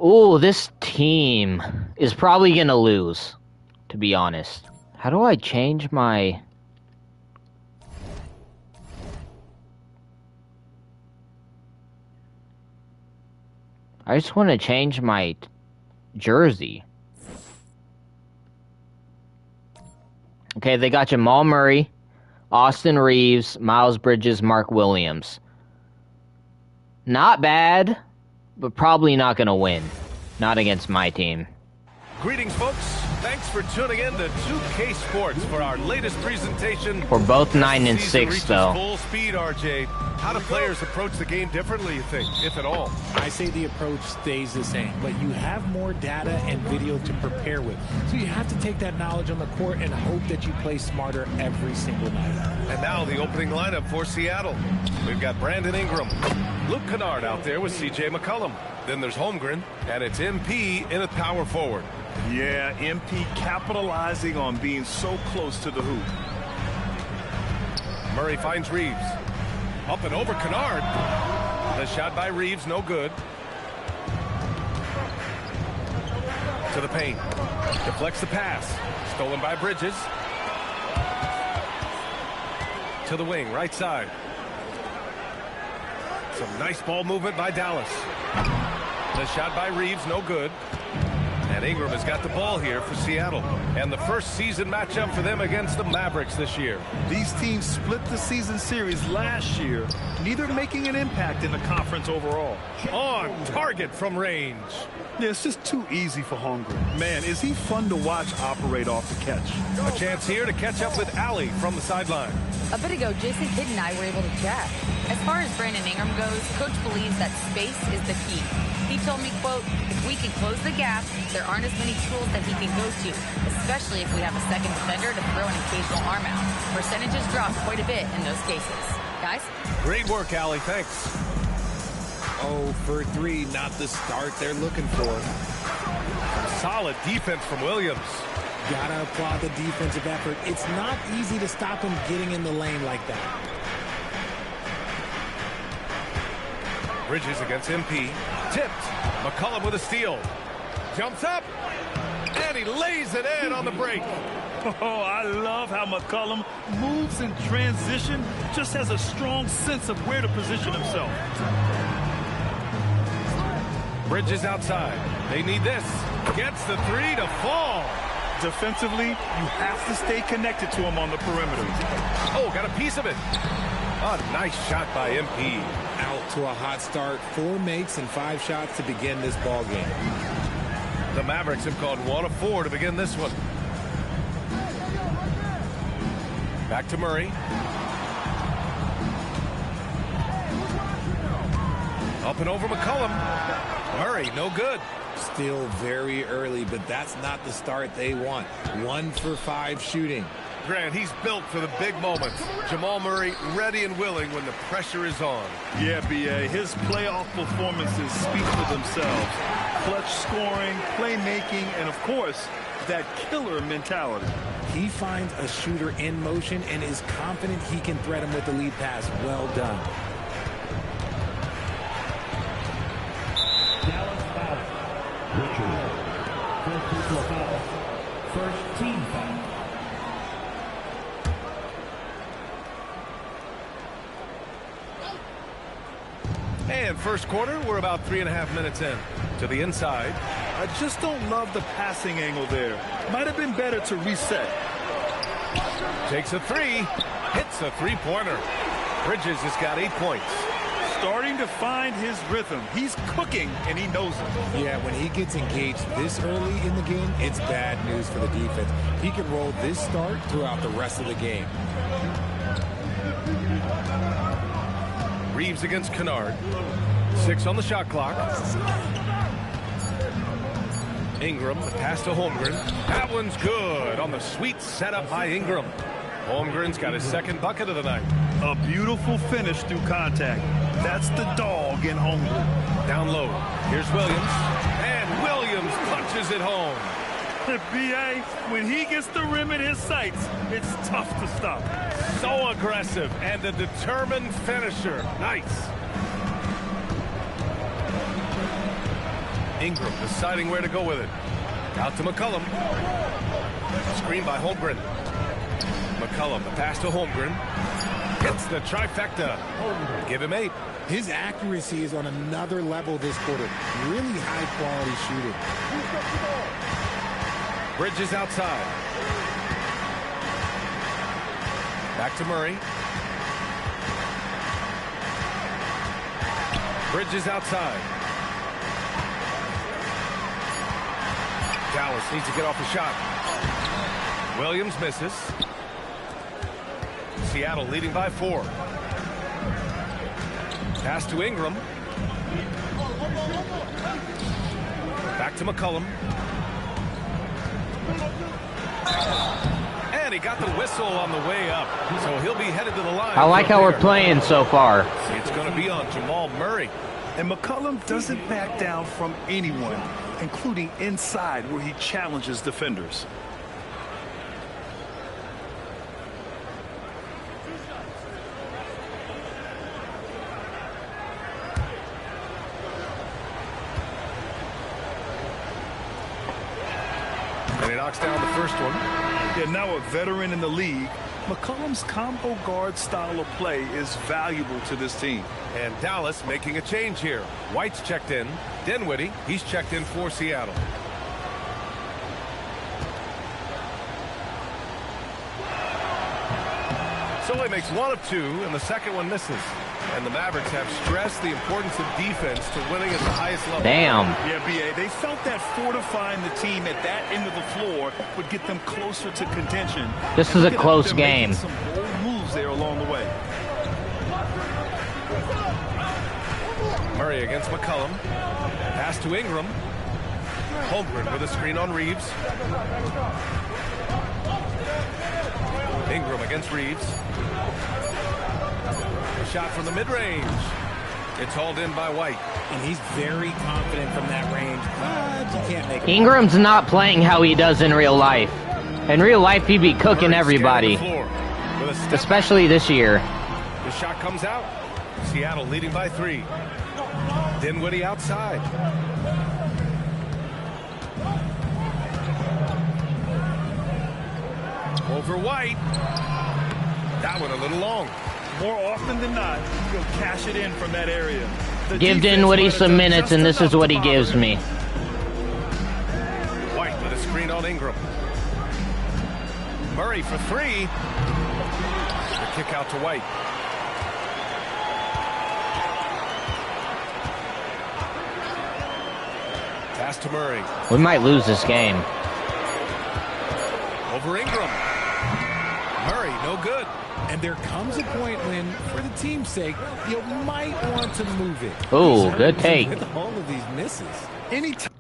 Speaker 1: Ooh, this team is probably gonna lose, to be honest. How do I change my... I just want to change my jersey. Okay, they got Jamal Murray, Austin Reeves, Miles Bridges, Mark Williams. Not bad, but probably not going to win. Not against my team.
Speaker 4: Greetings, folks. Thanks for tuning in to 2K Sports for our latest presentation.
Speaker 1: We're both 9 and 6, though.
Speaker 4: Full speed, RJ. How do players approach the game differently, you think, if at all?
Speaker 6: I say the approach stays the same, but you have more data and video to prepare with. So you have to take that knowledge on the court and hope that you play smarter every single night.
Speaker 4: And now the opening lineup for Seattle. We've got Brandon Ingram, Luke Kennard out there with C.J. McCollum. Then there's Holmgren, and it's MP in at power forward.
Speaker 5: Yeah, MP capitalizing on being so close to the hoop.
Speaker 4: Murray finds Reeves. Up and over Kennard. The shot by Reeves, no good. To the paint. Deflects the pass. Stolen by Bridges. To the wing, right side. Some nice ball movement by Dallas. The shot by Reeves, no good. And Ingram has got the ball here for Seattle. And the first season matchup for them against the Mavericks this year.
Speaker 5: These teams split the season series last year, neither making an impact in the conference overall.
Speaker 4: On target from range.
Speaker 5: Yeah, it's just too easy for Holmgren. Man, is he fun to watch operate off the catch.
Speaker 4: A chance here to catch up with Allie from the sideline.
Speaker 7: A bit ago, Jason Kidd and I were able to chat. As far as Brandon Ingram goes, Coach believes that space is the key. He told me, quote, if we can close the gap, there aren't as many tools that he can go to, especially if we have a second defender to throw an occasional arm out. Percentages drop quite a bit in those cases. Guys?
Speaker 4: Great work, Allie. Thanks.
Speaker 6: 0 for 3, not the start they're looking for.
Speaker 4: Solid defense from Williams.
Speaker 6: Gotta applaud the defensive effort. It's not easy to stop him getting in the lane like that.
Speaker 4: Bridges against MP. Tipped. McCollum with a steal. Jumps up. And he lays it in on the break.
Speaker 5: Oh, I love how McCollum moves in transition, just has a strong sense of where to position himself.
Speaker 4: Bridges outside. They need this. Gets the three to fall.
Speaker 5: Defensively, you have to stay connected to him on the perimeter.
Speaker 4: Oh, got a piece of it. A nice shot by MP.
Speaker 6: Out to a hot start. 4 makes and 5 shots to begin this ball game.
Speaker 4: The Mavericks have called 1 of 4 to begin this one. Back to Murray. Up and over McCollum. Murray, no good.
Speaker 6: Still very early, but that's not the start they want. 1 for 5 shooting.
Speaker 4: Grant, he's built for the big moments. Jamal Murray ready and willing when the pressure is on.
Speaker 5: Yeah, B.A. His playoff performances speak for themselves. Clutch scoring, playmaking, and, of course, that killer mentality.
Speaker 6: He finds a shooter in motion and is confident he can threat him with the lead pass. Well done.
Speaker 15: First team foul.
Speaker 4: And first quarter, we're about 3.5 minutes in. To the inside.
Speaker 5: I just don't love the passing angle there. Might have been better to reset.
Speaker 4: Takes a three. Hits a three-pointer. Bridges has got 8 points.
Speaker 5: Starting to find his rhythm. He's cooking, and he knows it.
Speaker 6: Yeah, when he gets engaged this early in the game, it's bad news for the defense. He can roll this start throughout the rest of the game.
Speaker 4: Reeves against Kennard. 6 on the shot clock. Ingram, the pass to Holmgren. That one's good on the sweet setup by Ingram. Holmgren's got his second bucket of the night.
Speaker 5: A beautiful finish through contact. That's the dog in Holmgren.
Speaker 4: Down low. Here's Williams. And Williams punches it home.
Speaker 5: B.A., when he gets the rim in his sights, it's tough to stop.
Speaker 4: So aggressive and a determined finisher. Nice. Ingram deciding where to go with it. Out to McCollum. Screen by Holmgren. McCollum, the pass to Holmgren. Hits the trifecta. Give him 8.
Speaker 6: His accuracy is on another level this quarter. Really high-quality shooting.
Speaker 4: Bridges outside. Back to Murray. Bridges outside. Dallas needs to get off the shot. Williams misses. Seattle leading by 4. Pass to Ingram. Back to McCollum. And he got the whistle on the way up, so he'll be headed to the line.
Speaker 1: I like how we're playing so far.
Speaker 4: It's going to be on Jamal Murray.
Speaker 5: And McCollum doesn't back down from anyone, including inside where he challenges defenders.
Speaker 4: And he knocks down the first one.
Speaker 5: Yeah, now a veteran in the league, McCollum's combo guard style of play is valuable to this team.
Speaker 4: And Dallas making a change here. White's checked in. Dinwiddie, he's checked in for Seattle. Soleil makes 1 of 2, and the second one misses. And the Mavericks have stressed the importance of defense to winning at the highest level.
Speaker 1: Damn.
Speaker 5: Yeah, B.A., they felt that fortifying the team at that end of the floor would get them closer to contention.
Speaker 1: This is a close game.
Speaker 5: Some bold moves there along the way.
Speaker 4: Murray against McCollum. Pass to Ingram. Holmgren with a screen on Reeves. Ingram against Reeves. A shot from the mid-range. It's hauled in by White.
Speaker 6: And he's very confident from that range, but you can't make it.
Speaker 1: Ingram's not playing how he does in real life. In real life, he'd be cooking everybody. Especially this year.
Speaker 4: The shot comes out. Seattle leading by 3. Dinwiddie outside. Over White. That one a little long.
Speaker 5: More often than not, he'll cash it in from that area.
Speaker 1: Give Dinwiddie some minutes, and this is what he gives me.
Speaker 4: White with a screen on Ingram. Murray for 3. The kick out to White. Pass to Murray.
Speaker 1: We might lose this game.
Speaker 4: Over Ingram. Murray, no No good.
Speaker 6: And there comes a point when, for the team's sake, you might want to move it.
Speaker 1: Oh, good take.
Speaker 6: With all of these misses. Anytime.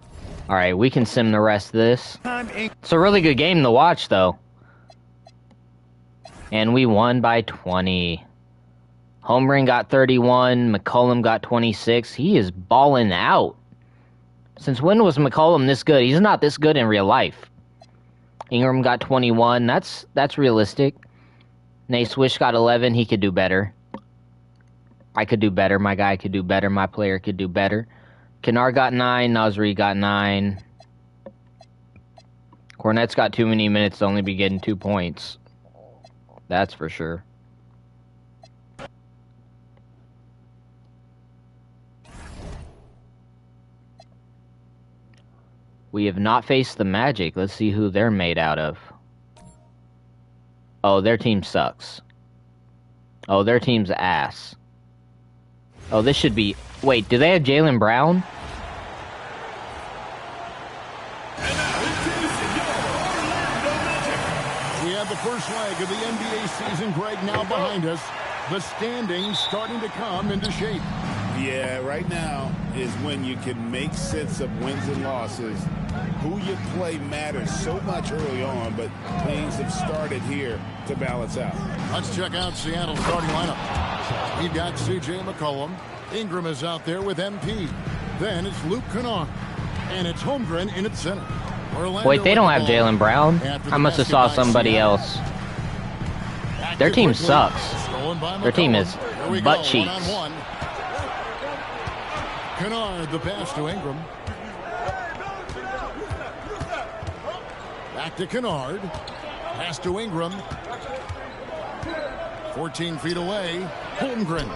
Speaker 1: All right, we can sim the rest of this. It's a really good game to watch, though. And we won by 20. Holmgren got 31. McCollum got 26. He is balling out. Since when was McCollum this good? He's not this good in real life. Ingram got 21. That's realistic. Naiswish got 11. He could do better. I could do better. My guy could do better. My player could do better. Kennard got 9. Nasri got 9. Cornette's got too many minutes to only be getting 2 points. That's for sure. We have not faced the Magic. Let's see who they're made out of. Oh, their team sucks. Oh, their team's ass. Oh, this should be... Wait, do they have Jaylen Brown?
Speaker 2: We have the first leg of the NBA season, Greg, now behind us. The standings starting to come into shape.
Speaker 3: Yeah, right now is when you can make sense of wins and losses. Who you play matters so much early on, but things have started here to balance out.
Speaker 2: Let's check out Seattle's starting lineup. We've got C.J. McCollum. Ingram is out there with MP. Then it's Luke Kennard. And it's Holmgren in at center. Orlando.
Speaker 1: Wait, they don't have Jaylen Brown? I must have saw somebody else. Their team sucks. Their team is butt cheeks.
Speaker 2: Kennard, the pass to Ingram. Back to Kennard. Pass to Ingram. 14 feet away. Holmgren.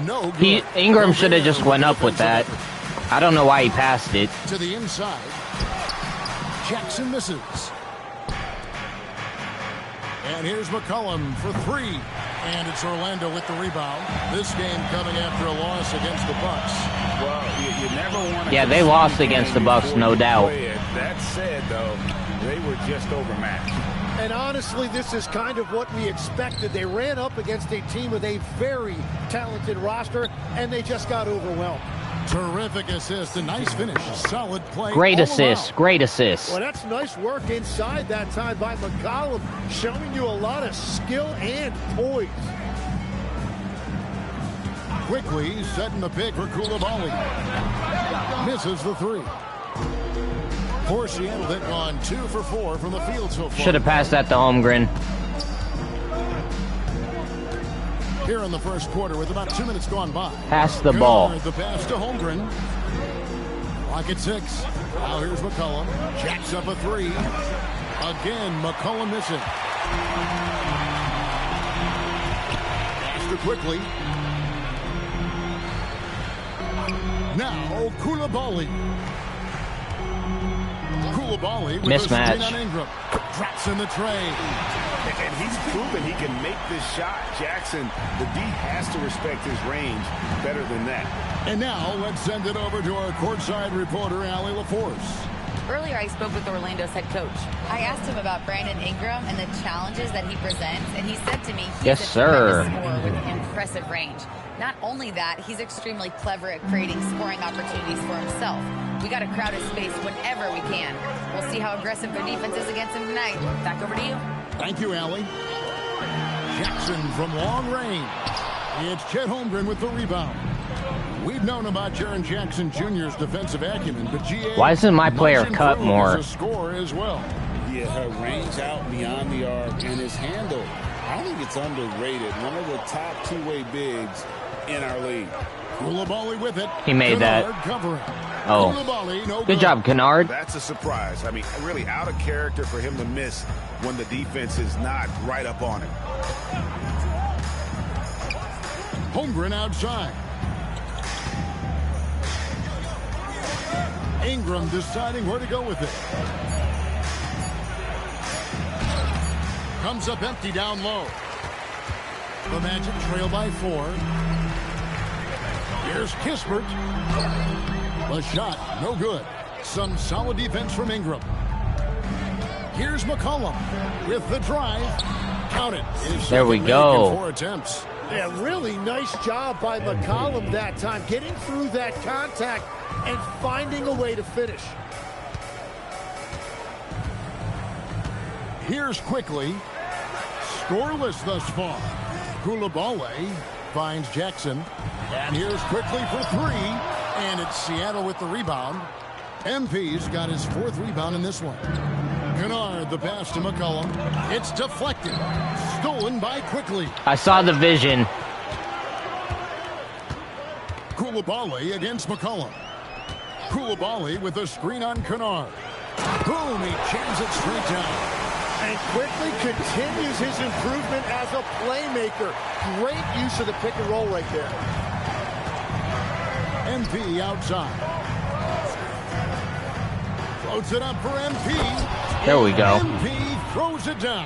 Speaker 2: No good.
Speaker 1: Ingram should have just went up with that. I don't know why he passed it.
Speaker 2: To the inside. Jackson misses. And here's McCollum for 3. And it's Orlando with the rebound. This game coming after a loss against the Bucks.
Speaker 3: Well, you never want to...
Speaker 1: Yeah, they lost against the Bucks, no doubt.
Speaker 3: That said, though, they were just overmatched.
Speaker 14: And honestly, this is kind of what we expected. They ran up against a team with a very talented roster, and they just got overwhelmed.
Speaker 2: Terrific assist, a nice finish, solid play.
Speaker 1: Great assist, great assist.
Speaker 14: Well, that's nice work inside that time by McCollum, showing you a lot of skill and poise.
Speaker 2: Quickly setting the pick for Koulibaly. Misses the 3. For Seattle, they've gone 2 for 4 from the field so far.
Speaker 1: Should have passed that to Holmgren.
Speaker 2: Here in the first quarter with about 2 minutes gone by.
Speaker 1: Pass the ball.
Speaker 2: The pass to Holmgren. Clock at 6. Now here's McCollum. Jacks up a 3. Again, McCollum missing. Faster quickly. Now Koulibaly. Koulibaly with
Speaker 1: mismatch.
Speaker 2: A screen on Ingram. Drops in the tray.
Speaker 3: And he's proven he can make this shot. Jackson, the D has to respect his range better than that.
Speaker 2: And now let's send it over to our courtside reporter, Allie LaForce.
Speaker 7: Earlier, I spoke with Orlando's head coach. I asked him about Brandon Ingram and the challenges that he presents, and he said to me he's a tremendous scorer with impressive range. Not only that, he's extremely clever at creating scoring opportunities for himself. We got to crowd his space whenever we can. We'll see how aggressive their defense is against him tonight. Back over to you.
Speaker 2: Thank you, Allie. Jackson from long range. It's Chet Holmgren with the rebound. We've known about Jaren Jackson Jr.'s defensive acumen, but
Speaker 1: why isn't my player cut more?
Speaker 2: A score as well.
Speaker 3: Yeah, her range out beyond the arc and his handle. I think it's underrated. One of the top two-way bigs in our league.
Speaker 2: Koulibaly with it.
Speaker 1: He made
Speaker 2: Kennard
Speaker 1: that.
Speaker 2: Covering.
Speaker 1: Oh,
Speaker 2: Koulibaly, no
Speaker 1: good job, Kennard.
Speaker 3: That's a surprise. I mean, really out of character for him to miss when the defense is not right up on him.
Speaker 2: Holmgren outside. Ingram deciding where to go with it. Comes up empty down low. The Magic trail by 4. Here's Kispert. The shot, no good. Some solid defense from Ingram. Here's McCollum with the drive. Count it.
Speaker 1: There we go.
Speaker 2: 4 attempts.
Speaker 14: Yeah, really nice job by McCollum that time, getting through that contact and finding a way to finish.
Speaker 2: Here's quickly. Scoreless thus far. Koulibaly finds Jackson. And here's quickly for 3. And it's Seattle with the rebound. MP's got his 4th rebound in this one. Kennard, the pass to McCollum. It's deflected. Stolen by Quickly.
Speaker 1: I saw the vision.
Speaker 2: Koulibaly against McCollum. Koulibaly with a screen on Kennard. Boom, he jams it straight down.
Speaker 14: And Quickly continues his improvement as a playmaker. Great use of the pick and roll right there.
Speaker 2: MP outside. Floats it up for MP.
Speaker 1: There we go.
Speaker 2: MP throws it down.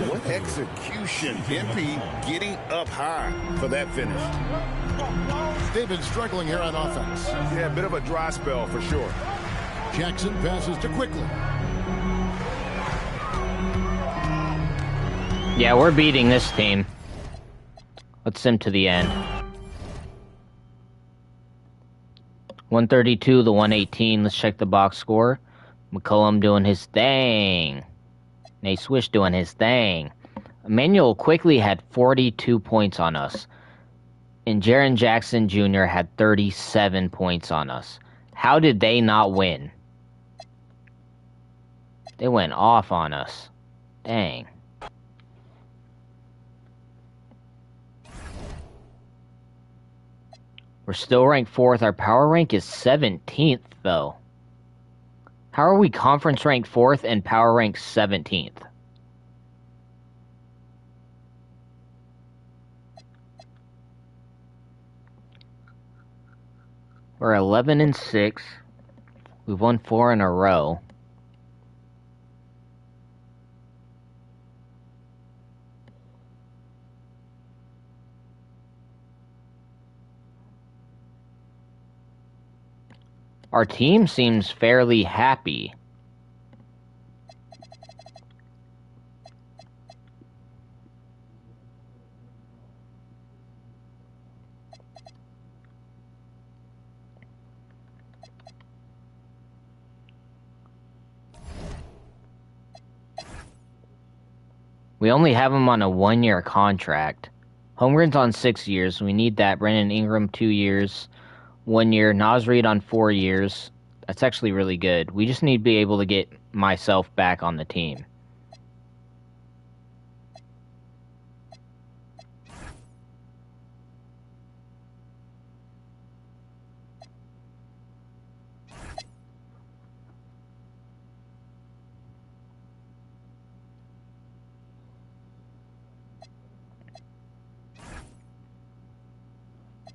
Speaker 3: What execution. MP getting up high for that finish.
Speaker 2: David struggling here on offense.
Speaker 3: Yeah, a bit of a dry spell for sure.
Speaker 2: Jackson passes to Quickly.
Speaker 1: Yeah, we're beating this team. Let's sim to the end. 132 to 118. Let's check the box score. McCollum doing his thing. Nate Swish doing his thing. Emmanuel Quickly had 42 points on us. And Jaren Jackson Jr. had 37 points on us. How did they not win? They went off on us. Dang. We're still ranked 4th. Our power rank is 17th, though. How are we conference ranked 4th and power rank 17th? We're 11-6. We've won 4 in a row. Our team seems fairly happy. We only have him on a 1-year contract. Holmgren's on 6 years. We need that. Brandon Ingram 2 years. 1 year. Naz Reid on 4 years. That's actually really good. We just need to be able to get myself back on the team.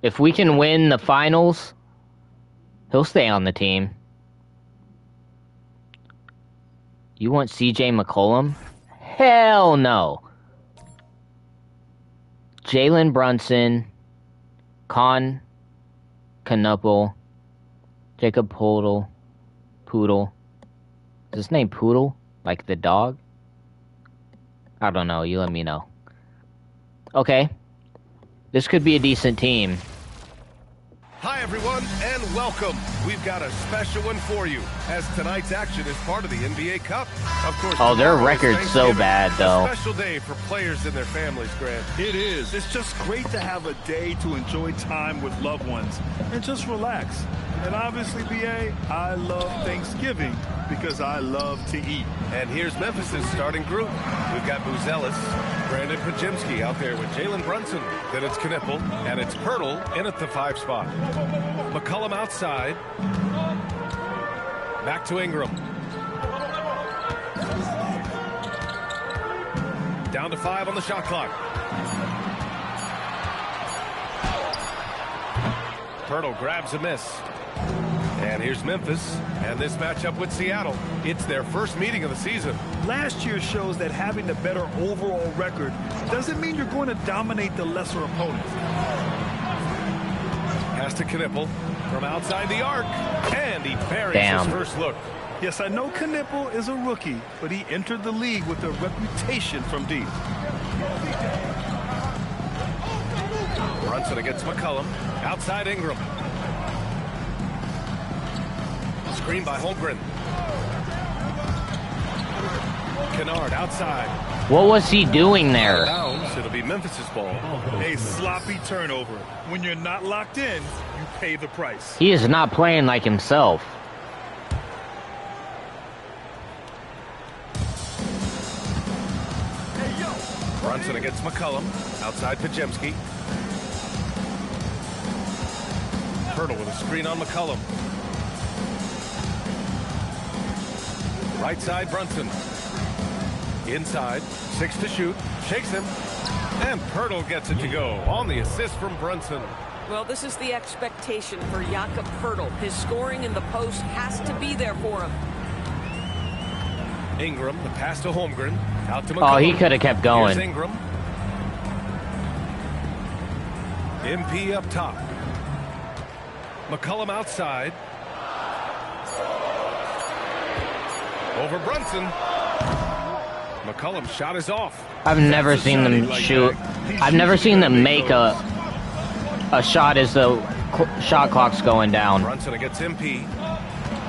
Speaker 1: If we can win the finals, he'll stay on the team. You want CJ McCollum? Hell no. Jalen Brunson, Knuppel, Jacob Poodle. Is his name Poodle? Like the dog? I don't know. You let me know. Okay. This could be a decent team.
Speaker 4: Hi, everyone, and welcome. We've got a special one for you, as tonight's action is part of the NBA Cup. Of course,
Speaker 1: oh, their record's so bad, though.
Speaker 4: A special day for players and their families, Grant.
Speaker 5: It is. It's just great to have a day to enjoy time with loved ones and just relax. And obviously, BA, I love Thanksgiving because I love to eat.
Speaker 4: And here's Memphis' starting group. We've got Buzelis, Brandon Pajimski out there with Jalen Brunson. Then it's Knuppel, and it's Hurdle in at the 5 spot. McCollum outside. Back to Ingram. Down to 5 on the shot clock. Hurdle grabs a miss. And here's Memphis, and this matchup with Seattle. It's their first meeting of the season.
Speaker 5: Last year shows that having the better overall record doesn't mean you're going to dominate the lesser opponent.
Speaker 4: Pass to Knuppel from outside the arc, and he buries his first look.
Speaker 5: Yes, I know Knipple is a rookie, but he entered the league with a reputation from deep.
Speaker 4: Brunson against McCollum. Outside Ingram. Screen by Holmgren. Kennard outside.
Speaker 1: What was he doing there?
Speaker 4: Bounds, it'll be Memphis's ball.
Speaker 5: A sloppy turnover. When you're not locked in, you pay the price.
Speaker 1: He is not playing like himself.
Speaker 4: Brunson against McCollum. Outside Pajemski. Hurdle with a screen on McCollum. Right side Brunson. Inside. 6 to shoot. Shakes him. And Pirtle gets it to go on the assist from Brunson.
Speaker 12: Well, this is the expectation for Jakob Pirtle. His scoring in the post has to be there for him.
Speaker 4: Ingram, the pass to Holmgren. Out to McCollum.
Speaker 1: Oh, he could have kept going.
Speaker 4: Here's Ingram. MP up top. McCollum outside. Over Brunson. McCollum's shot is off.
Speaker 1: I've never seen them shoot. I've never seen them make a shot as the shot clock's going down.
Speaker 4: Brunson against MP.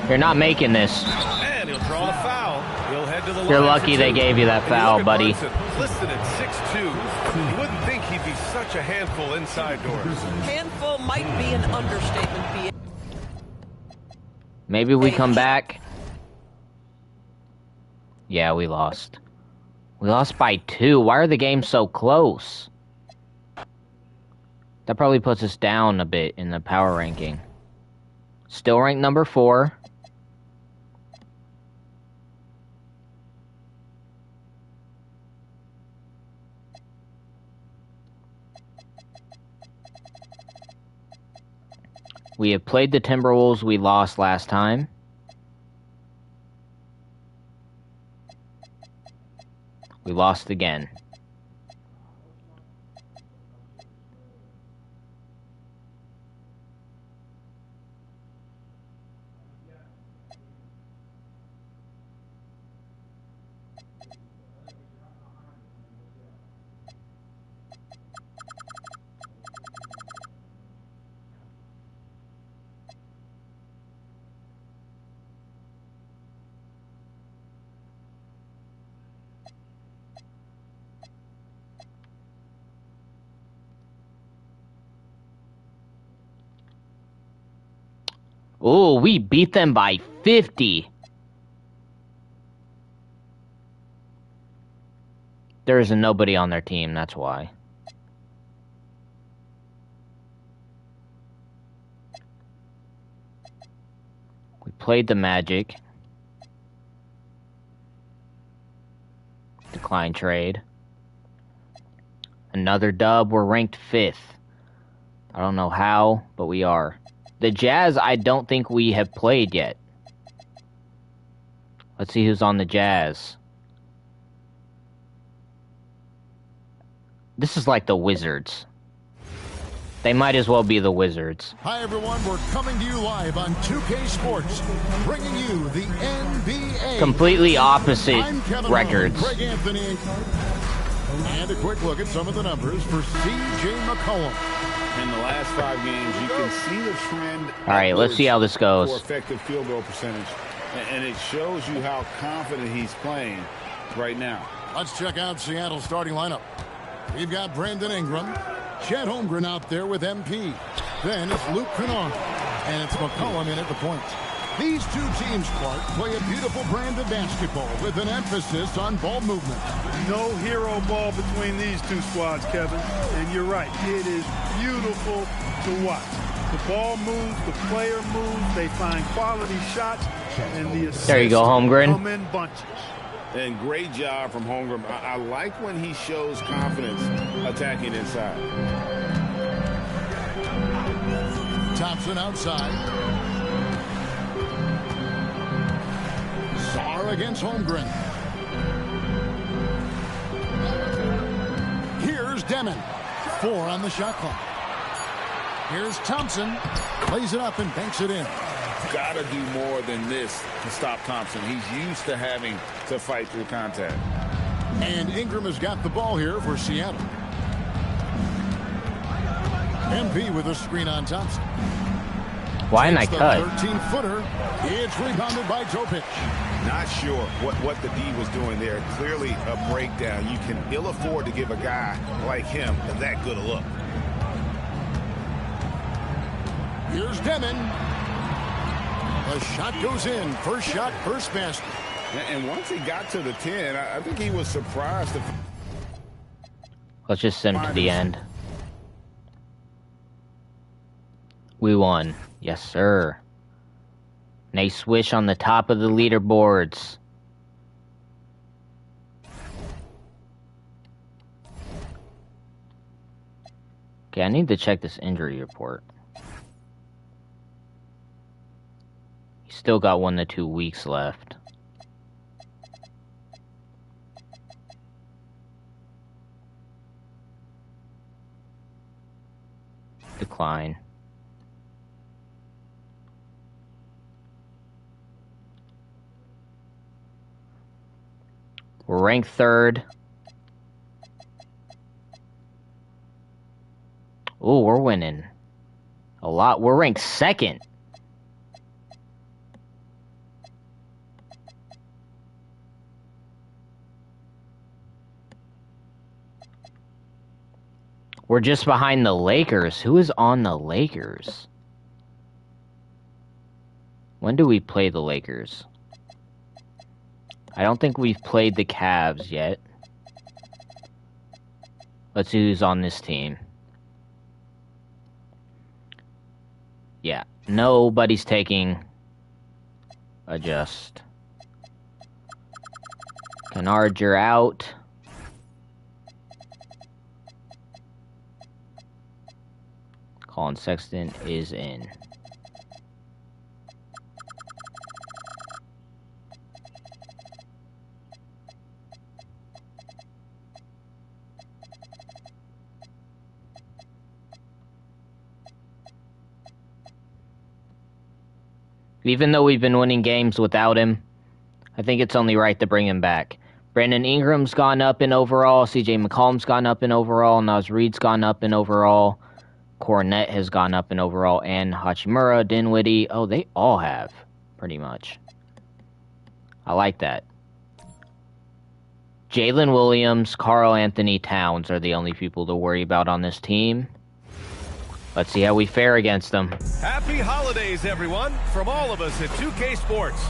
Speaker 1: You're not making this.
Speaker 4: And he'll draw the foul. He'll head to the
Speaker 1: You're
Speaker 4: line
Speaker 1: lucky they gave you that foul, buddy.
Speaker 4: Listed at 6'2". You wouldn't think he'd be such a handful inside doors.
Speaker 12: Handful might be an understatement.
Speaker 1: Maybe we come back. Yeah, we lost. We lost by 2. Why are the games so close? That probably puts us down a bit in the power ranking. Still ranked number 4. We have played the Timberwolves. We lost last time. We lost again. Oh, we beat them by 50. There isn't nobody on their team, that's why. We played the Magic. Decline trade. Another dub, we're ranked 5th. I don't know how, but we are. The Jazz, I don't think we have played yet. Let's see who's on the Jazz. This is like the Wizards. They might as well be the Wizards.
Speaker 2: Hi, everyone. We're coming to you live on 2K Sports, bringing you the NBA.
Speaker 1: Completely opposite records.
Speaker 2: Greg Anthony. And a quick look at some of the numbers for C.J. McCollum.
Speaker 3: In the last 5 games, you can see the trend.
Speaker 1: All right, let's see how this goes.
Speaker 3: For effective field goal percentage, and it shows you how confident he's playing right now.
Speaker 2: Let's check out Seattle's starting lineup. We've got Brandon Ingram, Chet Holmgren out there with MP. Then it's Luke Kennard, and it's McCollum in at the point. These two teams, Clark, play a beautiful brand of basketball with an emphasis on ball movement.
Speaker 11: No hero ball between these two squads, Kevin. And you're right, it is beautiful to watch. The ball moves, the player moves, they find quality shots, and the assists
Speaker 1: there you go, Holmgren.
Speaker 11: Come in bunches.
Speaker 3: And great job from Holmgren. I like when he shows confidence attacking inside.
Speaker 2: Thompson outside. Sarr against Holmgren. Here's Demon. 4 on the shot clock. Here's Thompson. Plays it up and banks it in.
Speaker 3: got to do more than this to stop Thompson. He's used to having to fight through contact.
Speaker 2: And Ingram has got the ball here for Seattle. MP with a screen on Thompson.
Speaker 1: Why didn't I cut?
Speaker 2: 13-footer. It's rebounded by Topic.
Speaker 3: Not sure what the D was doing there. Clearly a breakdown. You can ill afford to give a guy like him that good a look.
Speaker 2: Here's Demon. A shot goes in. First shot, first basket.
Speaker 3: And once he got to the 10, I think he was surprised.
Speaker 1: Let's just send him to the end. We won. Yes, sir. Nice swish on the top of the leaderboards. Okay, I need to check this injury report. He's still got 1 to 2 weeks left. Decline. We're ranked 3rd. Oh, we're winning a lot. We're ranked 2nd. We're just behind the Lakers. Who is on the Lakers? When do we play the Lakers? I don't think we've played the Cavs yet. Let's see who's on this team. Yeah, nobody's taking adjust. Kennard, you're out. Colin Sexton is in. Even though we've been winning games without him, I think it's only right to bring him back. Brandon Ingram's gone up in overall. CJ McCollum's gone up in overall. Naz Reid's gone up in overall. Cornette has gone up in overall. And Hachimura, Dinwiddie. Oh, they all have, pretty much. I like that. Jalen Williams, Karl Anthony Towns are the only people to worry about on this team. Let's see how we fare against them.
Speaker 4: Happy holidays, everyone, from all of us at 2K Sports.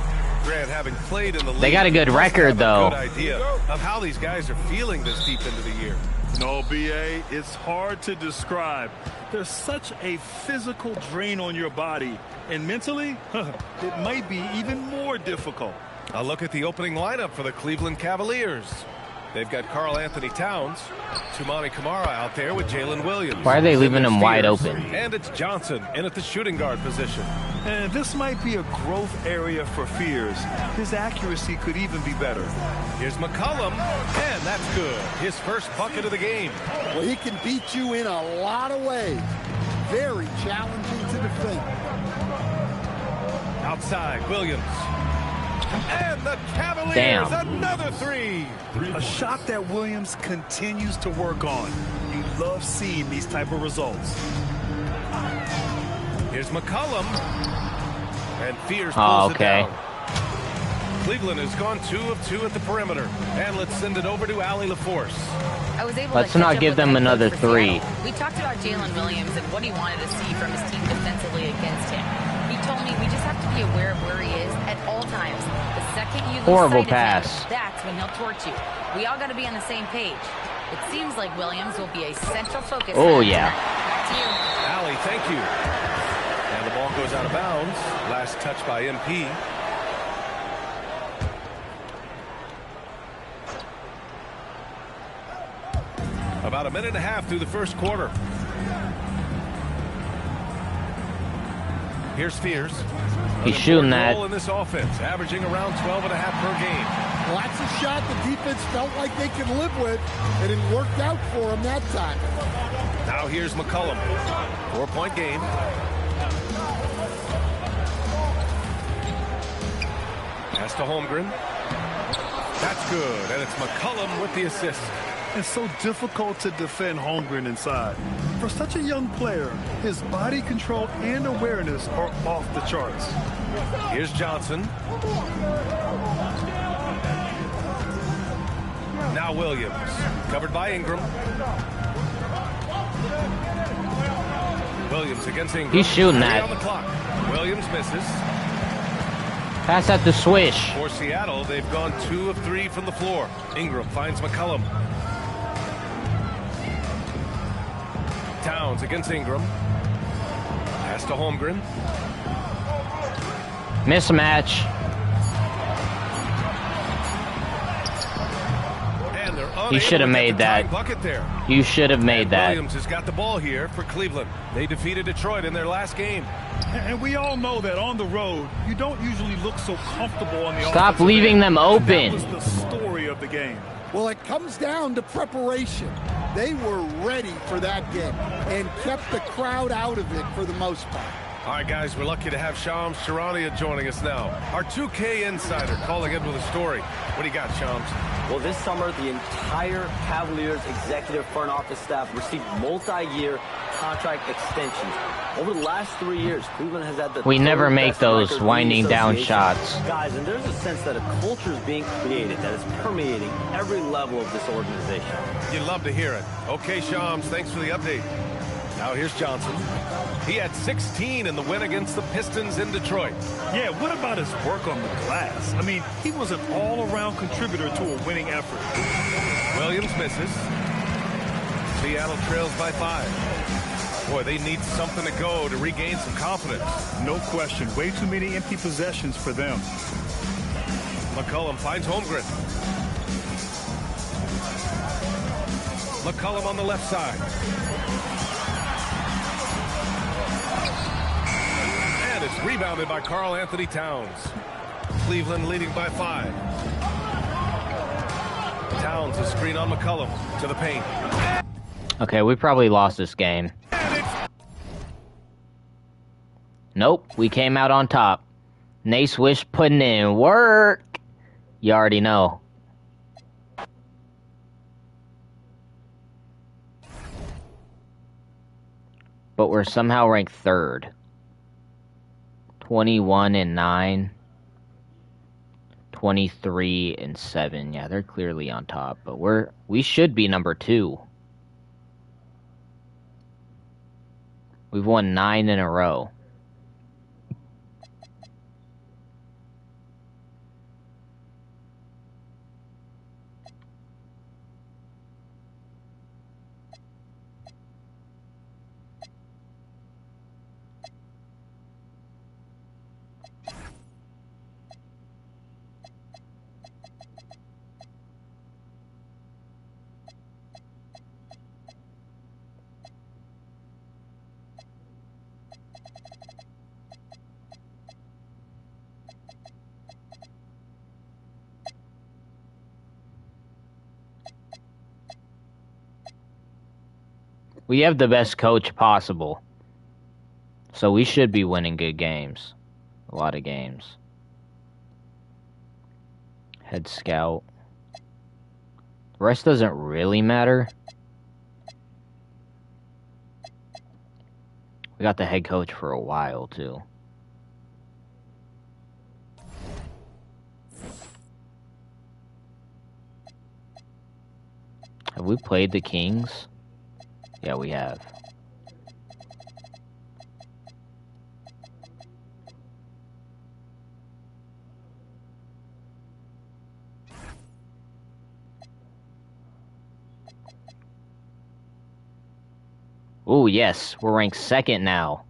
Speaker 4: Grant, having played in the league,
Speaker 1: They got a good record, though.
Speaker 4: Good idea of how these guys are feeling this deep into the year.
Speaker 5: No, BA, it's hard to describe. There's such a physical drain on your body, and mentally, it might be even more difficult.
Speaker 4: A look at the opening lineup for the Cleveland Cavaliers. They've got Karl Anthony Towns, Toumani Camara out there with Jalen Williams.
Speaker 1: Why are they leaving him wide open?
Speaker 4: And it's Johnson in at the shooting guard position.
Speaker 5: And this might be a growth area for Fears. His accuracy could even be better.
Speaker 4: Here's McCollum, and that's good. His first bucket of the game.
Speaker 13: Well, he can beat you in a lot of ways. Very challenging to defend.
Speaker 4: Outside, Williams. And the Cavaliers, another three.
Speaker 5: A shot that Williams continues to work on. You love seeing these type of results.
Speaker 4: Here's McCollum. And Fears pulls it down. Cleveland has gone 2 of 2 at the perimeter. And let's send it over to Allie LaForce.
Speaker 7: I was able
Speaker 1: Let's
Speaker 7: to
Speaker 1: not give them another 3.
Speaker 7: We talked about Jalen Williams and what he wanted to see from his team defensively against him. He told me we just have to be aware of where he is at all times. The second you lose
Speaker 1: Horrible
Speaker 7: sight of
Speaker 1: pass.
Speaker 7: him, that's when he'll torch you. We all got to be on the same page. It seems like Williams will be a central focus.
Speaker 1: Oh, yeah.
Speaker 7: Back to you.
Speaker 4: Allie, thank you. And the ball goes out of bounds. Last touch by MP. About a minute and a half through the first quarter. Here's Fears.
Speaker 1: He's shooting that.
Speaker 4: In this offense, averaging around 12.5 per game.
Speaker 13: Well, that's a shot the defense felt like they could live with, and it worked out for him that time.
Speaker 4: Now here's McCollum. 4-point game. Pass to Holmgren. That's good, and it's McCollum with the assist.
Speaker 5: It's so difficult to defend Holmgren inside. For such a young player, his body control and awareness are off the charts.
Speaker 4: Here's Johnson. Now Williams, covered by Ingram. Williams against Ingram.
Speaker 1: He's shooting that.
Speaker 4: On the clock. Williams misses.
Speaker 1: Pass at the swish.
Speaker 4: For Seattle, they've gone 2 of 3 from the floor. Ingram finds McCollum. Towns against Ingram. Pass to Holmgren.
Speaker 1: Mismatch.
Speaker 4: He
Speaker 1: should have made that. You should have made that.
Speaker 4: Williams has got the ball here for Cleveland. They defeated Detroit in their last game.
Speaker 5: And we all know that on the road, you don't usually look so comfortable on the
Speaker 1: Stop leaving them open.
Speaker 5: That was the story of the game.
Speaker 13: Well, it comes down to preparation. They were ready for that game and kept the crowd out of it for the most part.
Speaker 4: All right, guys, we're lucky to have Shams Charania joining us now. Our 2K insider calling in with a story. What do you got, Shams?
Speaker 8: Well, this summer, the entire Cavaliers executive front office staff received multi-year contract extensions. Over the last 3 years, Cleveland has had the
Speaker 1: We never make those winding down shots.
Speaker 8: Guys, and there's a sense that a culture is being created that is permeating every level of this organization.
Speaker 4: You'd love to hear it. Okay, Shams, thanks for the update. Now here's Johnson. He had 16 in the win against the Pistons in Detroit.
Speaker 5: Yeah, what about his work on the glass? I mean, he was an all-around contributor to a winning effort.
Speaker 4: Williams misses. Seattle trails by 5. Boy, they need something to go to regain some confidence.
Speaker 5: No question. Way too many empty possessions for them.
Speaker 4: McCollum finds Holmgren. McCollum on the left side. And it's rebounded by Karl Anthony Towns. Cleveland leading by 5. Towns a screen on McCollum to the paint.
Speaker 1: Okay, we probably lost this game. Nope, we came out on top. Naiswish putting in work. You already know. But we're somehow ranked 3rd. 21-9. 23-7. Yeah, they're clearly on top, but we should be number 2. We've won 9 in a row. We have the best coach possible. So we should be winning good games. A lot of games. Head scout. The rest doesn't really matter. We got the head coach for a while, too. Have we played the Kings? Yeah, we have. Ooh, yes, we're ranked 2nd now.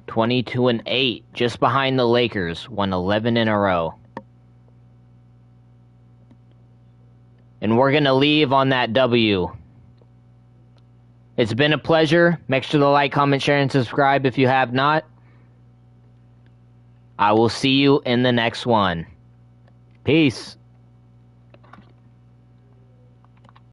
Speaker 1: 22-8, just behind the Lakers, won 11 in a row. And we're gonna leave on that W. It's been a pleasure. Make sure to like, comment, share, and subscribe if you have not. I will see you in the next one. Peace.